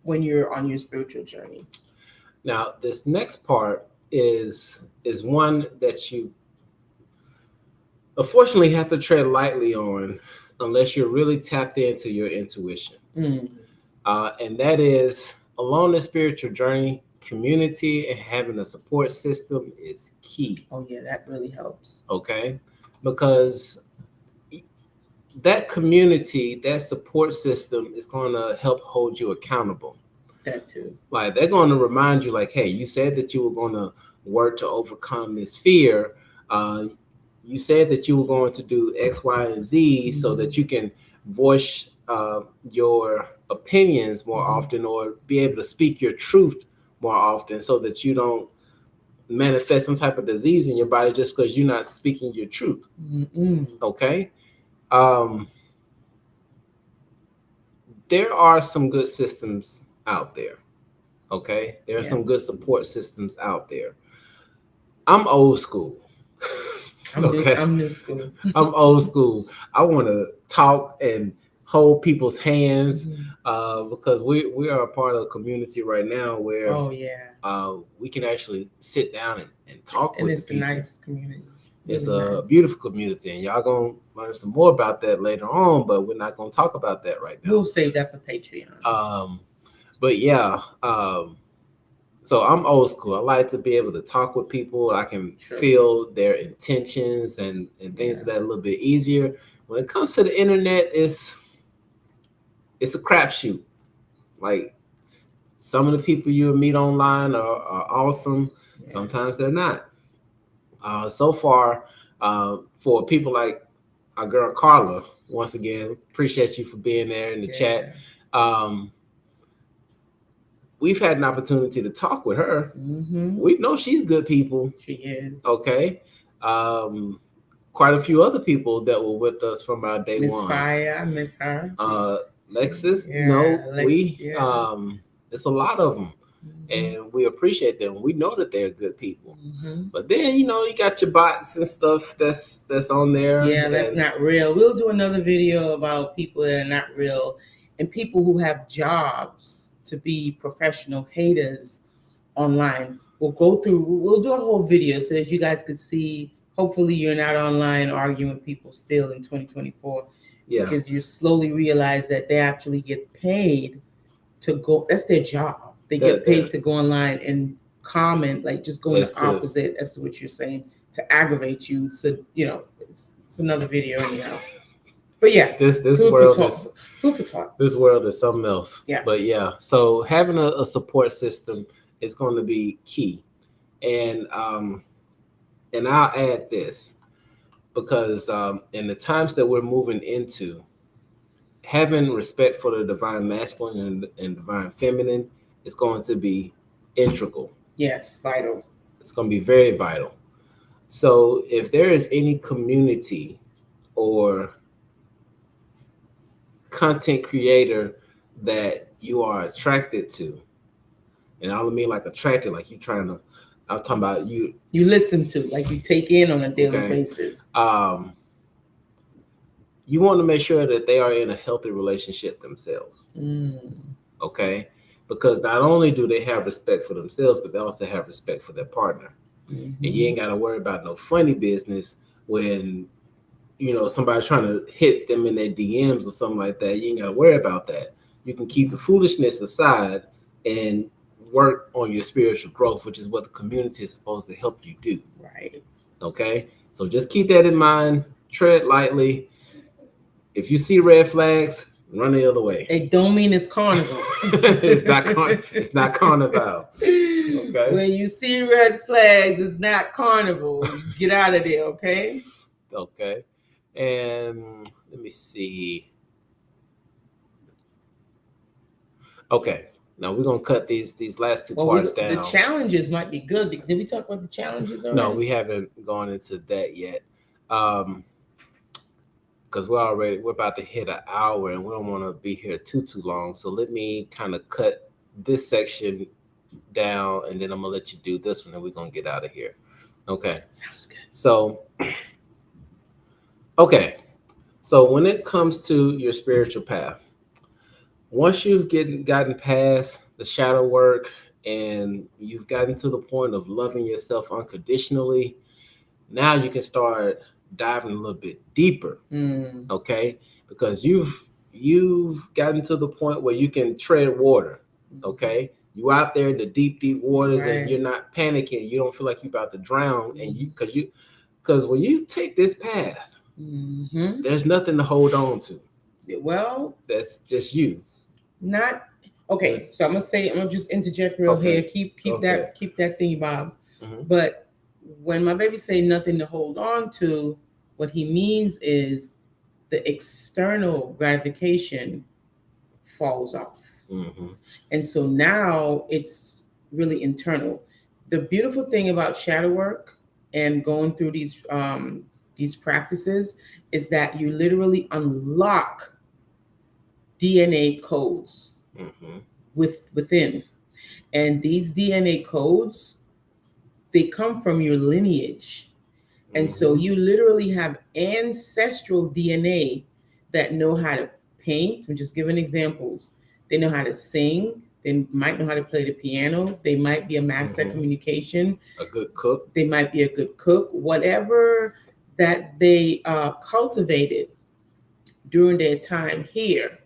when you're on your spiritual journey. Now, this next part is one that you unfortunately have to tread lightly on unless you're really tapped into your intuition. Mm. And that is along the spiritual journey, community and having a support system is key. Oh yeah, that really helps. Okay. Because that community, that support system is going to help hold you accountable. That too. Like they're going to remind you, like, hey, you said that you were going to work to overcome this fear. Uh, you said that you were going to do X, Y, and Z so that you can voice your opinions more often or be able to speak your truth more often so that you don't manifest some type of disease in your body just because you're not speaking your truth. Mm-mm. Okay. Um, there are some good systems out there. Okay. There are Yeah, some good support systems out there. I'm old school. Okay. I'm new school. I'm old school. I want to talk and hold people's hands Mhm. because we are a part of a community right now where Oh yeah, we can actually sit down and talk and with the it's a people. nice community. It's Really a nice. beautiful community, and y'all gonna learn some more about that later on. But we're not gonna talk about that right now. We'll save that for Patreon. Um, but yeah, so I'm old school. I like to be able to talk with people. I can Sure. feel their intentions and things Yeah. that a little bit easier. When it comes to the internet, it's a crapshoot. Like some of the people you meet online are awesome. Yeah. Sometimes they're not. So far, for people like our girl Carla, once again, appreciate you for being there in the chat. Um, we've had an opportunity to talk with her. Mm-hmm. We know she's good people. She is. Okay. Quite a few other people that were with us from our day Miss ones. Fire, I miss her. Lexus, Yeah, no, Lex, yeah. it's a lot of them, Mm-hmm. and we appreciate them. We know that they're good people, Mm-hmm. but then you got your bots and stuff that's on there. Yeah, that's and not real. We'll do another video about people that are not real and people who have jobs to be professional haters online. We'll do a whole video so that you guys could see. Hopefully, you're not online arguing with people still in 2024 yeah, because you slowly realize that they actually get paid to go. That's their job. They get paid to go online and comment, like just going the opposite as to what you're saying to aggravate you. So it's another video anyhow. But yeah, this food world for talk. is Food for talk. this world is something else. Yeah. But yeah, so having a support system is going to be key, and I'll add this because in the times that we're moving into, having respect for the divine masculine and divine feminine is going to be integral. Yes, vital. It's going to be very vital. So if there is any community or content creator that you are attracted to, and I don't mean like attracted, like you trying to, I'm talking about you listen to, like you take in on a daily okay. basis. You want to make sure that they are in a healthy relationship themselves. Okay? Because not only do they have respect for themselves, but they also have respect for their partner. And you ain't got to worry about no funny business when somebody's trying to hit them in their DMs or something like that. You ain't got to worry about that. You can keep the foolishness aside and work on your spiritual growth, which is what the community is supposed to help you do. Right. Okay? So just keep that in mind. Tread lightly. If you see red flags, run the other way. It don't mean it's carnival. It's not carnival. Okay. When you see red flags, it's not carnival. Get out of there, okay? Okay. And let me see. Okay. Now we're gonna cut these last two Well, parts the down. challenges might be good. Did we talk about the challenges No, already? we haven't gone into that yet. Because we're about to hit an hour and we don't want to be here too long. So let me kind of cut this section down and then I'm gonna let you do this one and we're gonna get out of here. Okay. Sounds good. So okay. So when it comes to your spiritual path, once you've gotten past the shadow work and you've gotten to the point of loving yourself unconditionally, now you can start diving a little bit deeper. Mm. Okay, because you've gotten to the point where you can tread water. Okay, you out there in the deep waters and Right. you're not panicking, you don't feel like you're about to drown, and because when you take this path, Mm-hmm. there's nothing to hold on to. Well, That's just you. not okay. That's So I'm gonna just interject real here. okay. Keep Okay. that thing, Bob. Hmm. But when my baby say nothing to hold on to, what he means is the external gratification falls off. Hmm. And so now it's really internal. The beautiful thing about shadow work and going through these practices is that you literally unlock DNA codes Hmm. within, and these DNA codes, they come from your lineage. And so Hmm. you literally have ancestral DNA that know how to paint. I'm just giving examples. They know how to sing. They might know how to play the piano. They might be a master at Hmm. communication. A good cook. They might be a good cook. Whatever that they cultivated during their time here,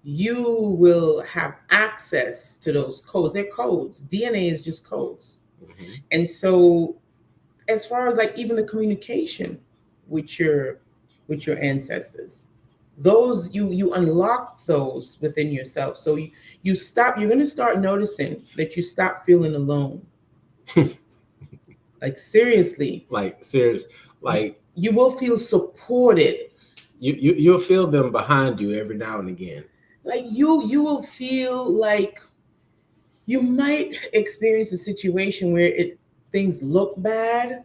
you will have access to those codes. They're codes. DNA is just codes. Hmm. And so as far as like even the communication with your ancestors, those you unlock those within yourself. So you're going to start noticing that you stop feeling alone. Like seriously, Like serious. you, Like you will feel supported. you'll feel them behind you every now and again. Like you will feel like you might experience a situation where it things look bad,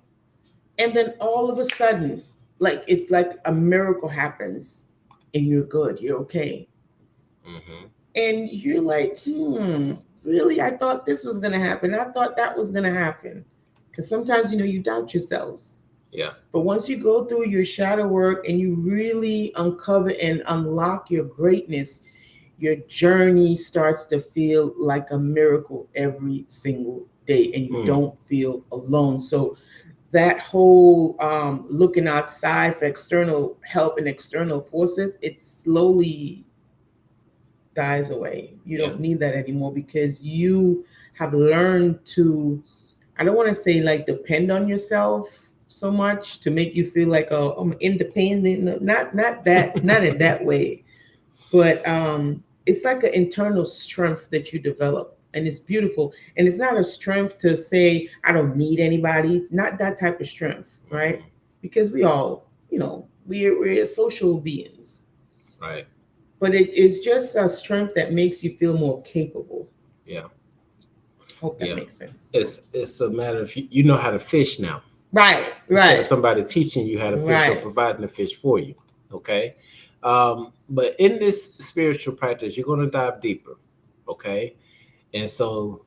and then all of a sudden, like it's like a miracle happens and you're good, you're okay. Hmm. And you're like, really? I thought this was going to happen. I thought that was going to happen. Because sometimes, you doubt yourselves. Yeah. But once you go through your shadow work and you really uncover and unlock your greatness, your journey starts to feel like a miracle every single day, and you Mm. don't feel alone. So that whole looking outside for external help and external forces, it slowly dies away. You Yeah. don't need that anymore because you have learned to, I don't want to say like depend on yourself so much to make you feel like, oh, I'm independent. No, not that, not in that way. But it's like an internal strength that you develop. And it's beautiful. And it's not a strength to say, I don't need anybody. Not that type of strength, right? Hmm. Because we all, we're social beings. Right. But it is just a strength that makes you feel more capable. Yeah. Hope that Yeah. makes sense. It's a matter of you know how to fish now Right, instead right, of somebody teaching you how to fish or right. providing the fish for you. Okay. But in this spiritual practice, you're going to dive deeper. Okay. And so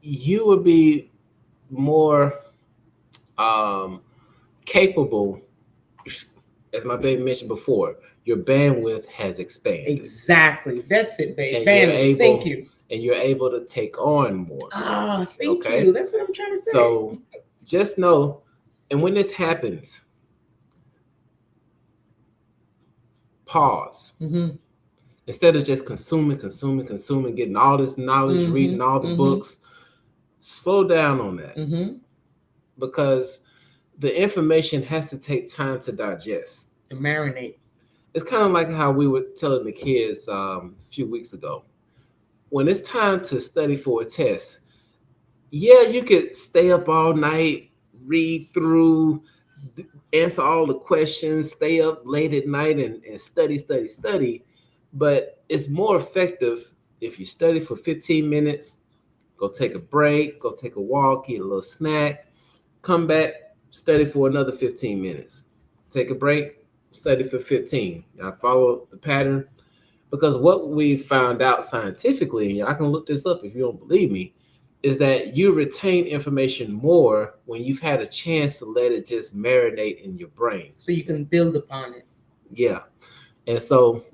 you will be more um, capable, as my baby mentioned before, your bandwidth has expanded Exactly. That's it, babe. and Bandwidth. Thank you. you're able to take on more. Ah, thank Okay. you. That's what I'm trying to say. So just know, and when this happens, pause. Mm-hmm. Instead of just consuming, getting all this knowledge, Mm-hmm. reading all the Mm-hmm. books, slow down on that Mm-hmm. because the information has to take time to digest. To marinate. It's kind of like how we were telling the kids a few weeks ago. When it's time to study for a test, yeah, you could stay up all night, read through, answer all the questions, stay up late at night and study. But it's more effective if you study for 15 minutes, go take a break, go take a walk, eat a little snack, come back, study for another 15 minutes, take a break, study for 15. I follow the pattern because what we found out scientifically, and I can look this up if you don't believe me, is that you retain information more when you've had a chance to let it just marinate in your brain. So you can build upon it. Yeah. And so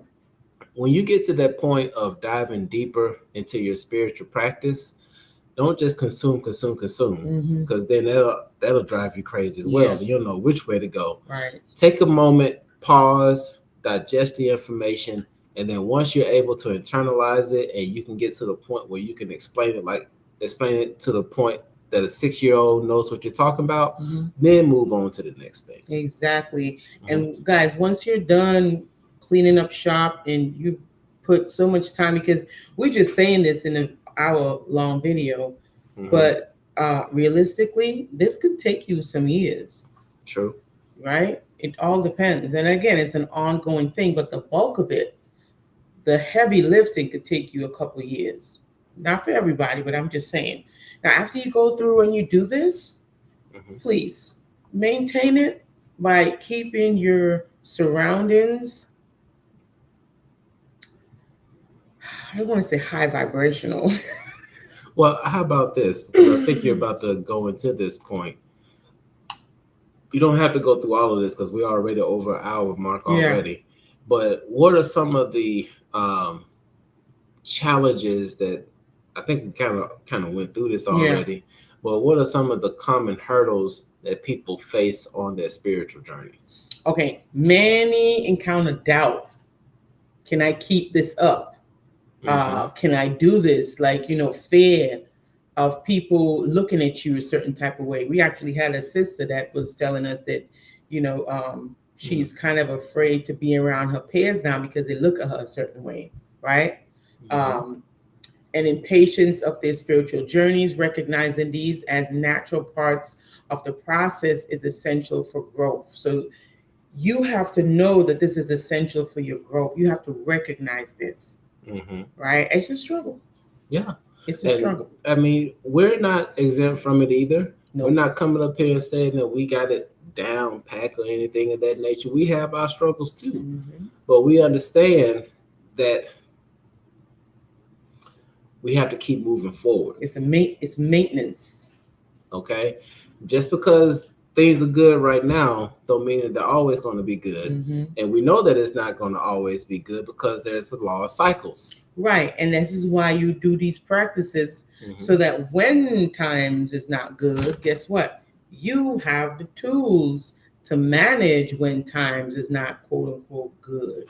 when you get to that point of diving deeper into your spiritual practice, don't just consume, because then that'll drive you crazy as well. Yeah. You don't know which way to go. Right. Take a moment, pause, digest the information, and then once you're able to internalize it and you can get to the point where you can explain it to the point that a 6-year-old knows what you're talking about, then move on to the next thing. Exactly. And guys, once you're done cleaning up shop and you put so much time, because we're just saying this in an hour-long video, but realistically, this could take you some years. True. Right? It all depends. And again, it's an ongoing thing, but the bulk of it, the heavy lifting could take you a couple years. Not for everybody, but I'm just saying. Now, after you go through and you do this, please maintain it by keeping your surroundings, I don't want to say high vibrational. Well, how about this? Because I think you're about to go into this point. You don't have to go through all of this because we're already over an hour mark already. Yeah. But what are some of the challenges that I think we kind of went through this already? Yeah. But what are some of the common hurdles that people face on their spiritual journey? Okay, many encounter doubt. Can I keep this up? Can I do this? Like, fear of people looking at you a certain type of way. We actually had a sister that was telling us that, she's kind of afraid to be around her peers now because they look at her a certain way, right? And impatience of their spiritual journeys, recognizing these as natural parts of the process is essential for growth. So you have to know that this is essential for your growth. You have to recognize this, right? It's a struggle. Yeah. It's a struggle. I mean, we're not exempt from it either. Nope. We're not coming up here and saying that we got it down pack or anything of that nature. We have our struggles too. But we understand that we have to keep moving forward. It's maintenance. Okay? Just because things are good right now don't mean that they're always going to be good. And we know that it's not going to always be good because there's the law of cycles. Right. And this is why you do these practices so that when times is not good, guess what? You have the tools to manage when times is not quote unquote good.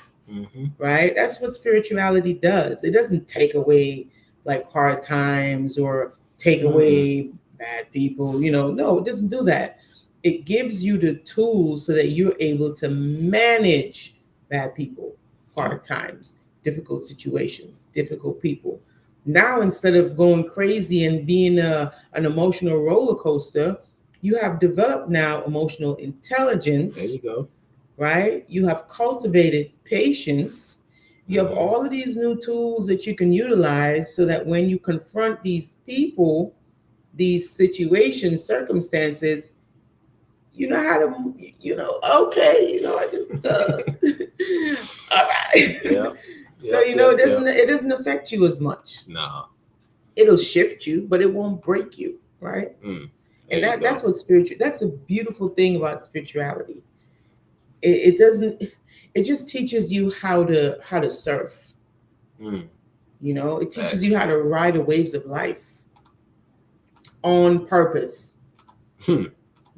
Right? That's what spirituality does. It doesn't take away like hard times or take away bad people. No, it doesn't do that. It gives you the tools so that you're able to manage bad people, hard times, difficult situations, difficult people. Now, instead of going crazy and being an emotional roller coaster, you have developed now emotional intelligence. There you go. Right? You have cultivated patience. You have all of these new tools that you can utilize so that when you confront these people, these situations, circumstances, you know how to, okay, I just, all right. Yeah. So, it doesn't affect you as much. No. It'll shift you, but it won't break you, right? And that's what that's a beautiful thing about spirituality. It doesn't, it just teaches you how to surf. It teaches you how to ride the waves of life on purpose.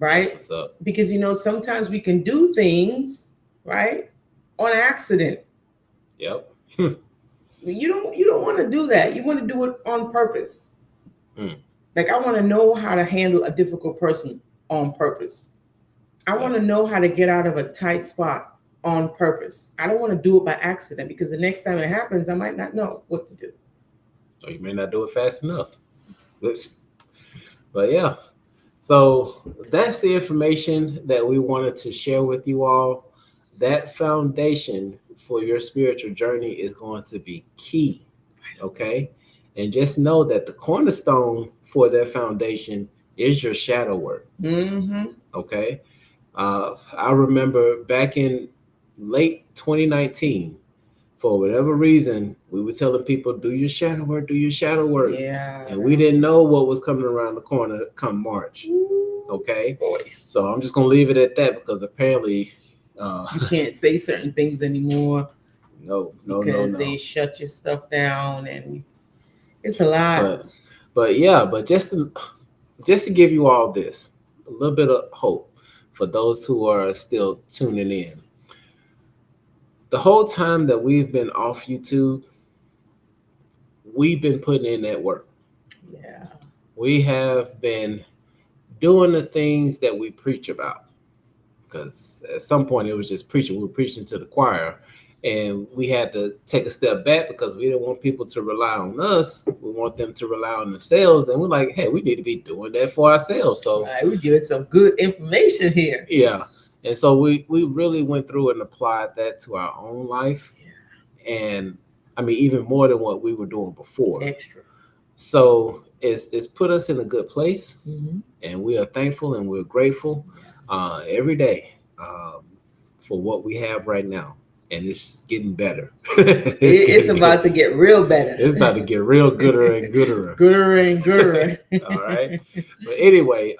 Right? That's what's up. Because sometimes we can do things, right, on accident. Yep. You don't want to do that. You want to do it on purpose. Like, I want to know how to handle a difficult person on purpose. I want to know how to get out of a tight spot on purpose. I don't want to do it by accident because the next time it happens, I might not know what to do. Or you may not do it fast enough. But yeah. So that's the information that we wanted to share with you all. That foundation for your spiritual journey is going to be key. Okay. And just know that the cornerstone for that foundation is your shadow work. Mm-hmm. Okay. I remember back in late 2019, for whatever reason, we were telling people, do your shadow work, do your shadow work. Yeah. And we didn't know what was coming around the corner come March. Okay. Boy. So I'm just going to leave it at that because apparently You can't say certain things anymore no. because they shut your stuff down, and it's a lot. But yeah, but just to give you all this, a little bit of hope for those who are still tuning in. The whole time that we've been off YouTube, we've been putting in that work. Yeah. We have been doing the things that we preach about. Because at some point it was just preaching. We were preaching to the choir. And we had to take a step back because we didn't want people to rely on us. We want them to rely on themselves. And we're like, hey, we need to be doing that for ourselves. So right, we're giving some good information here. Yeah. And so we really went through and applied that to our own life. Yeah. And I mean, even more than what we were doing before. Extra. So it's put us in a good place. Mm-hmm. And we are thankful and we're grateful every day for what we have right now. And it's getting better. It's about to get real better. It's about to get real gooder and gooder. Gooder and gooder. All right. But anyway,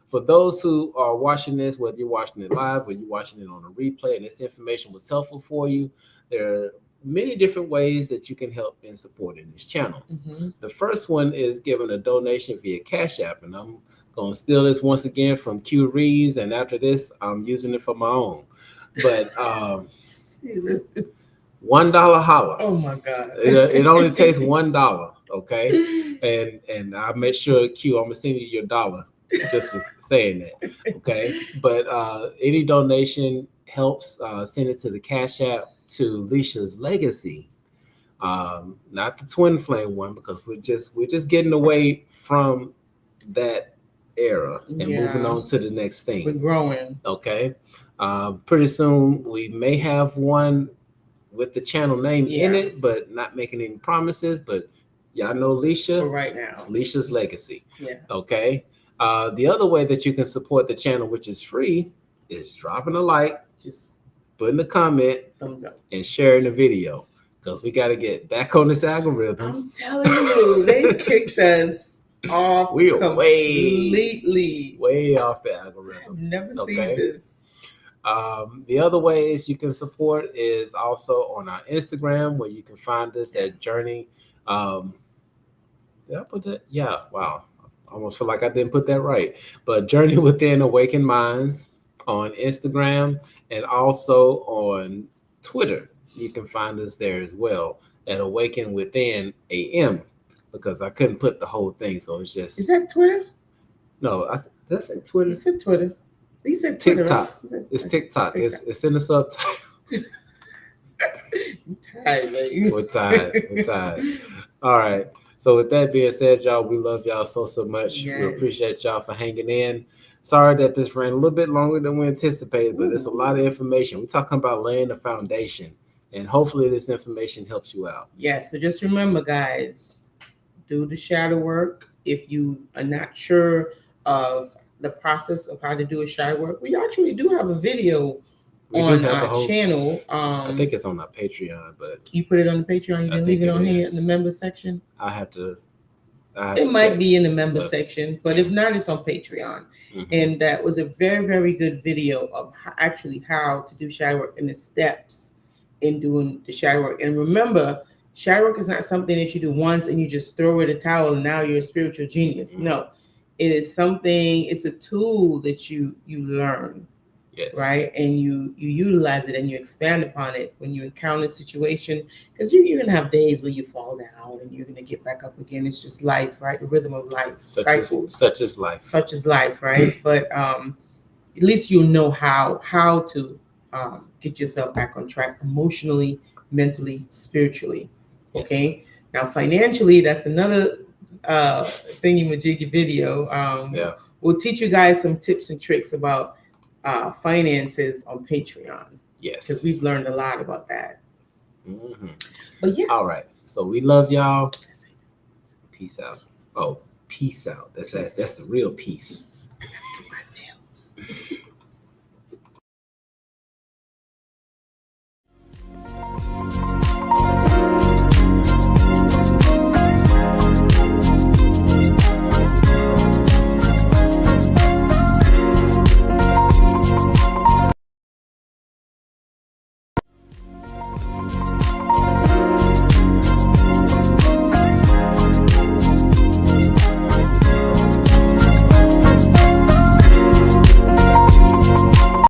for those who are watching this, whether you're watching it live or you're watching it on a replay and this information was helpful for you, there are many different ways that you can help in supporting this channel. Mm-hmm. The first one is giving a donation via CashApp. And I'm going to steal this once again from Q Reeves. And after this, I'm using it for my own. But $1 holler. Oh my God. It only takes $1. Okay. And I'll make sure, Q, I'm going to send you your dollar just for saying that. Okay. But any donation helps. Send it to the Cash App to Leash's Legacy. Not the Twin Flame one, because we're just getting away from that era and moving on to the next thing. We're growing. Okay. Pretty soon we may have one with the channel name in it, but not making any promises. But y'all know Leisha. For right now. It's Leisha's Legacy. Yeah. Okay. The other way that you can support the channel, which is free, is dropping a like, just putting a comment, thumbs up, and sharing the video. Because we got to get back on this algorithm. I'm telling you, they kicked us off. We are completely way off the algorithm. I've never seen this. The other ways you can support is also on our Instagram, where you can find us at Journey. Did I put that? Yeah. Wow. I almost feel like I didn't put that right. But Journey Within Awaken Minds on Instagram, and also on Twitter. You can find us there as well at Awaken Within AM, because I couldn't put the whole thing. So it's just. Is that Twitter? No, did I say Twitter? You said Twitter. You said Twitter. TikTok. Right? It's TikTok. It's in the subtitle. I'm tired, baby. We're tired. All right. So with that being said, y'all, we love y'all so much. Yes. We appreciate y'all for hanging in. Sorry that this ran a little bit longer than we anticipated, but it's a lot of information. We're talking about laying the foundation, and hopefully this information helps you out. Yeah, so just remember, guys, do the shadow work. If you are not sure of the process of how to do a shadow work, we actually do have a video on our channel. I think it's on our Patreon, but you put it on the Patreon. You can leave it on here in the member section. I have to. It might be in the member section, but if not, it's on Patreon. Mm-hmm. And that was a very, very good video of how to do shadow work and the steps in doing the shadow work. And remember, shadow work is not something that you do once and you just throw in a towel and now you're a spiritual genius. Mm-hmm. No, it is something. It's a tool that you learn. Yes. Right. And you utilize it and you expand upon it when you encounter a situation, because you're going to have days where you fall down and you're going to get back up again. It's just life, right? The rhythm of life. Such is life. Such is life, right? But at least you'll know how to get yourself back on track emotionally, mentally, spiritually. Okay. Yes. Now, financially, that's another thingy-majiggy video. We'll teach you guys some tips and tricks about finances on Patreon. Yes, because we've learned a lot about that. Mm-hmm. But yeah. All right. So we love y'all. Peace out. Oh, peace out. That's the real peace.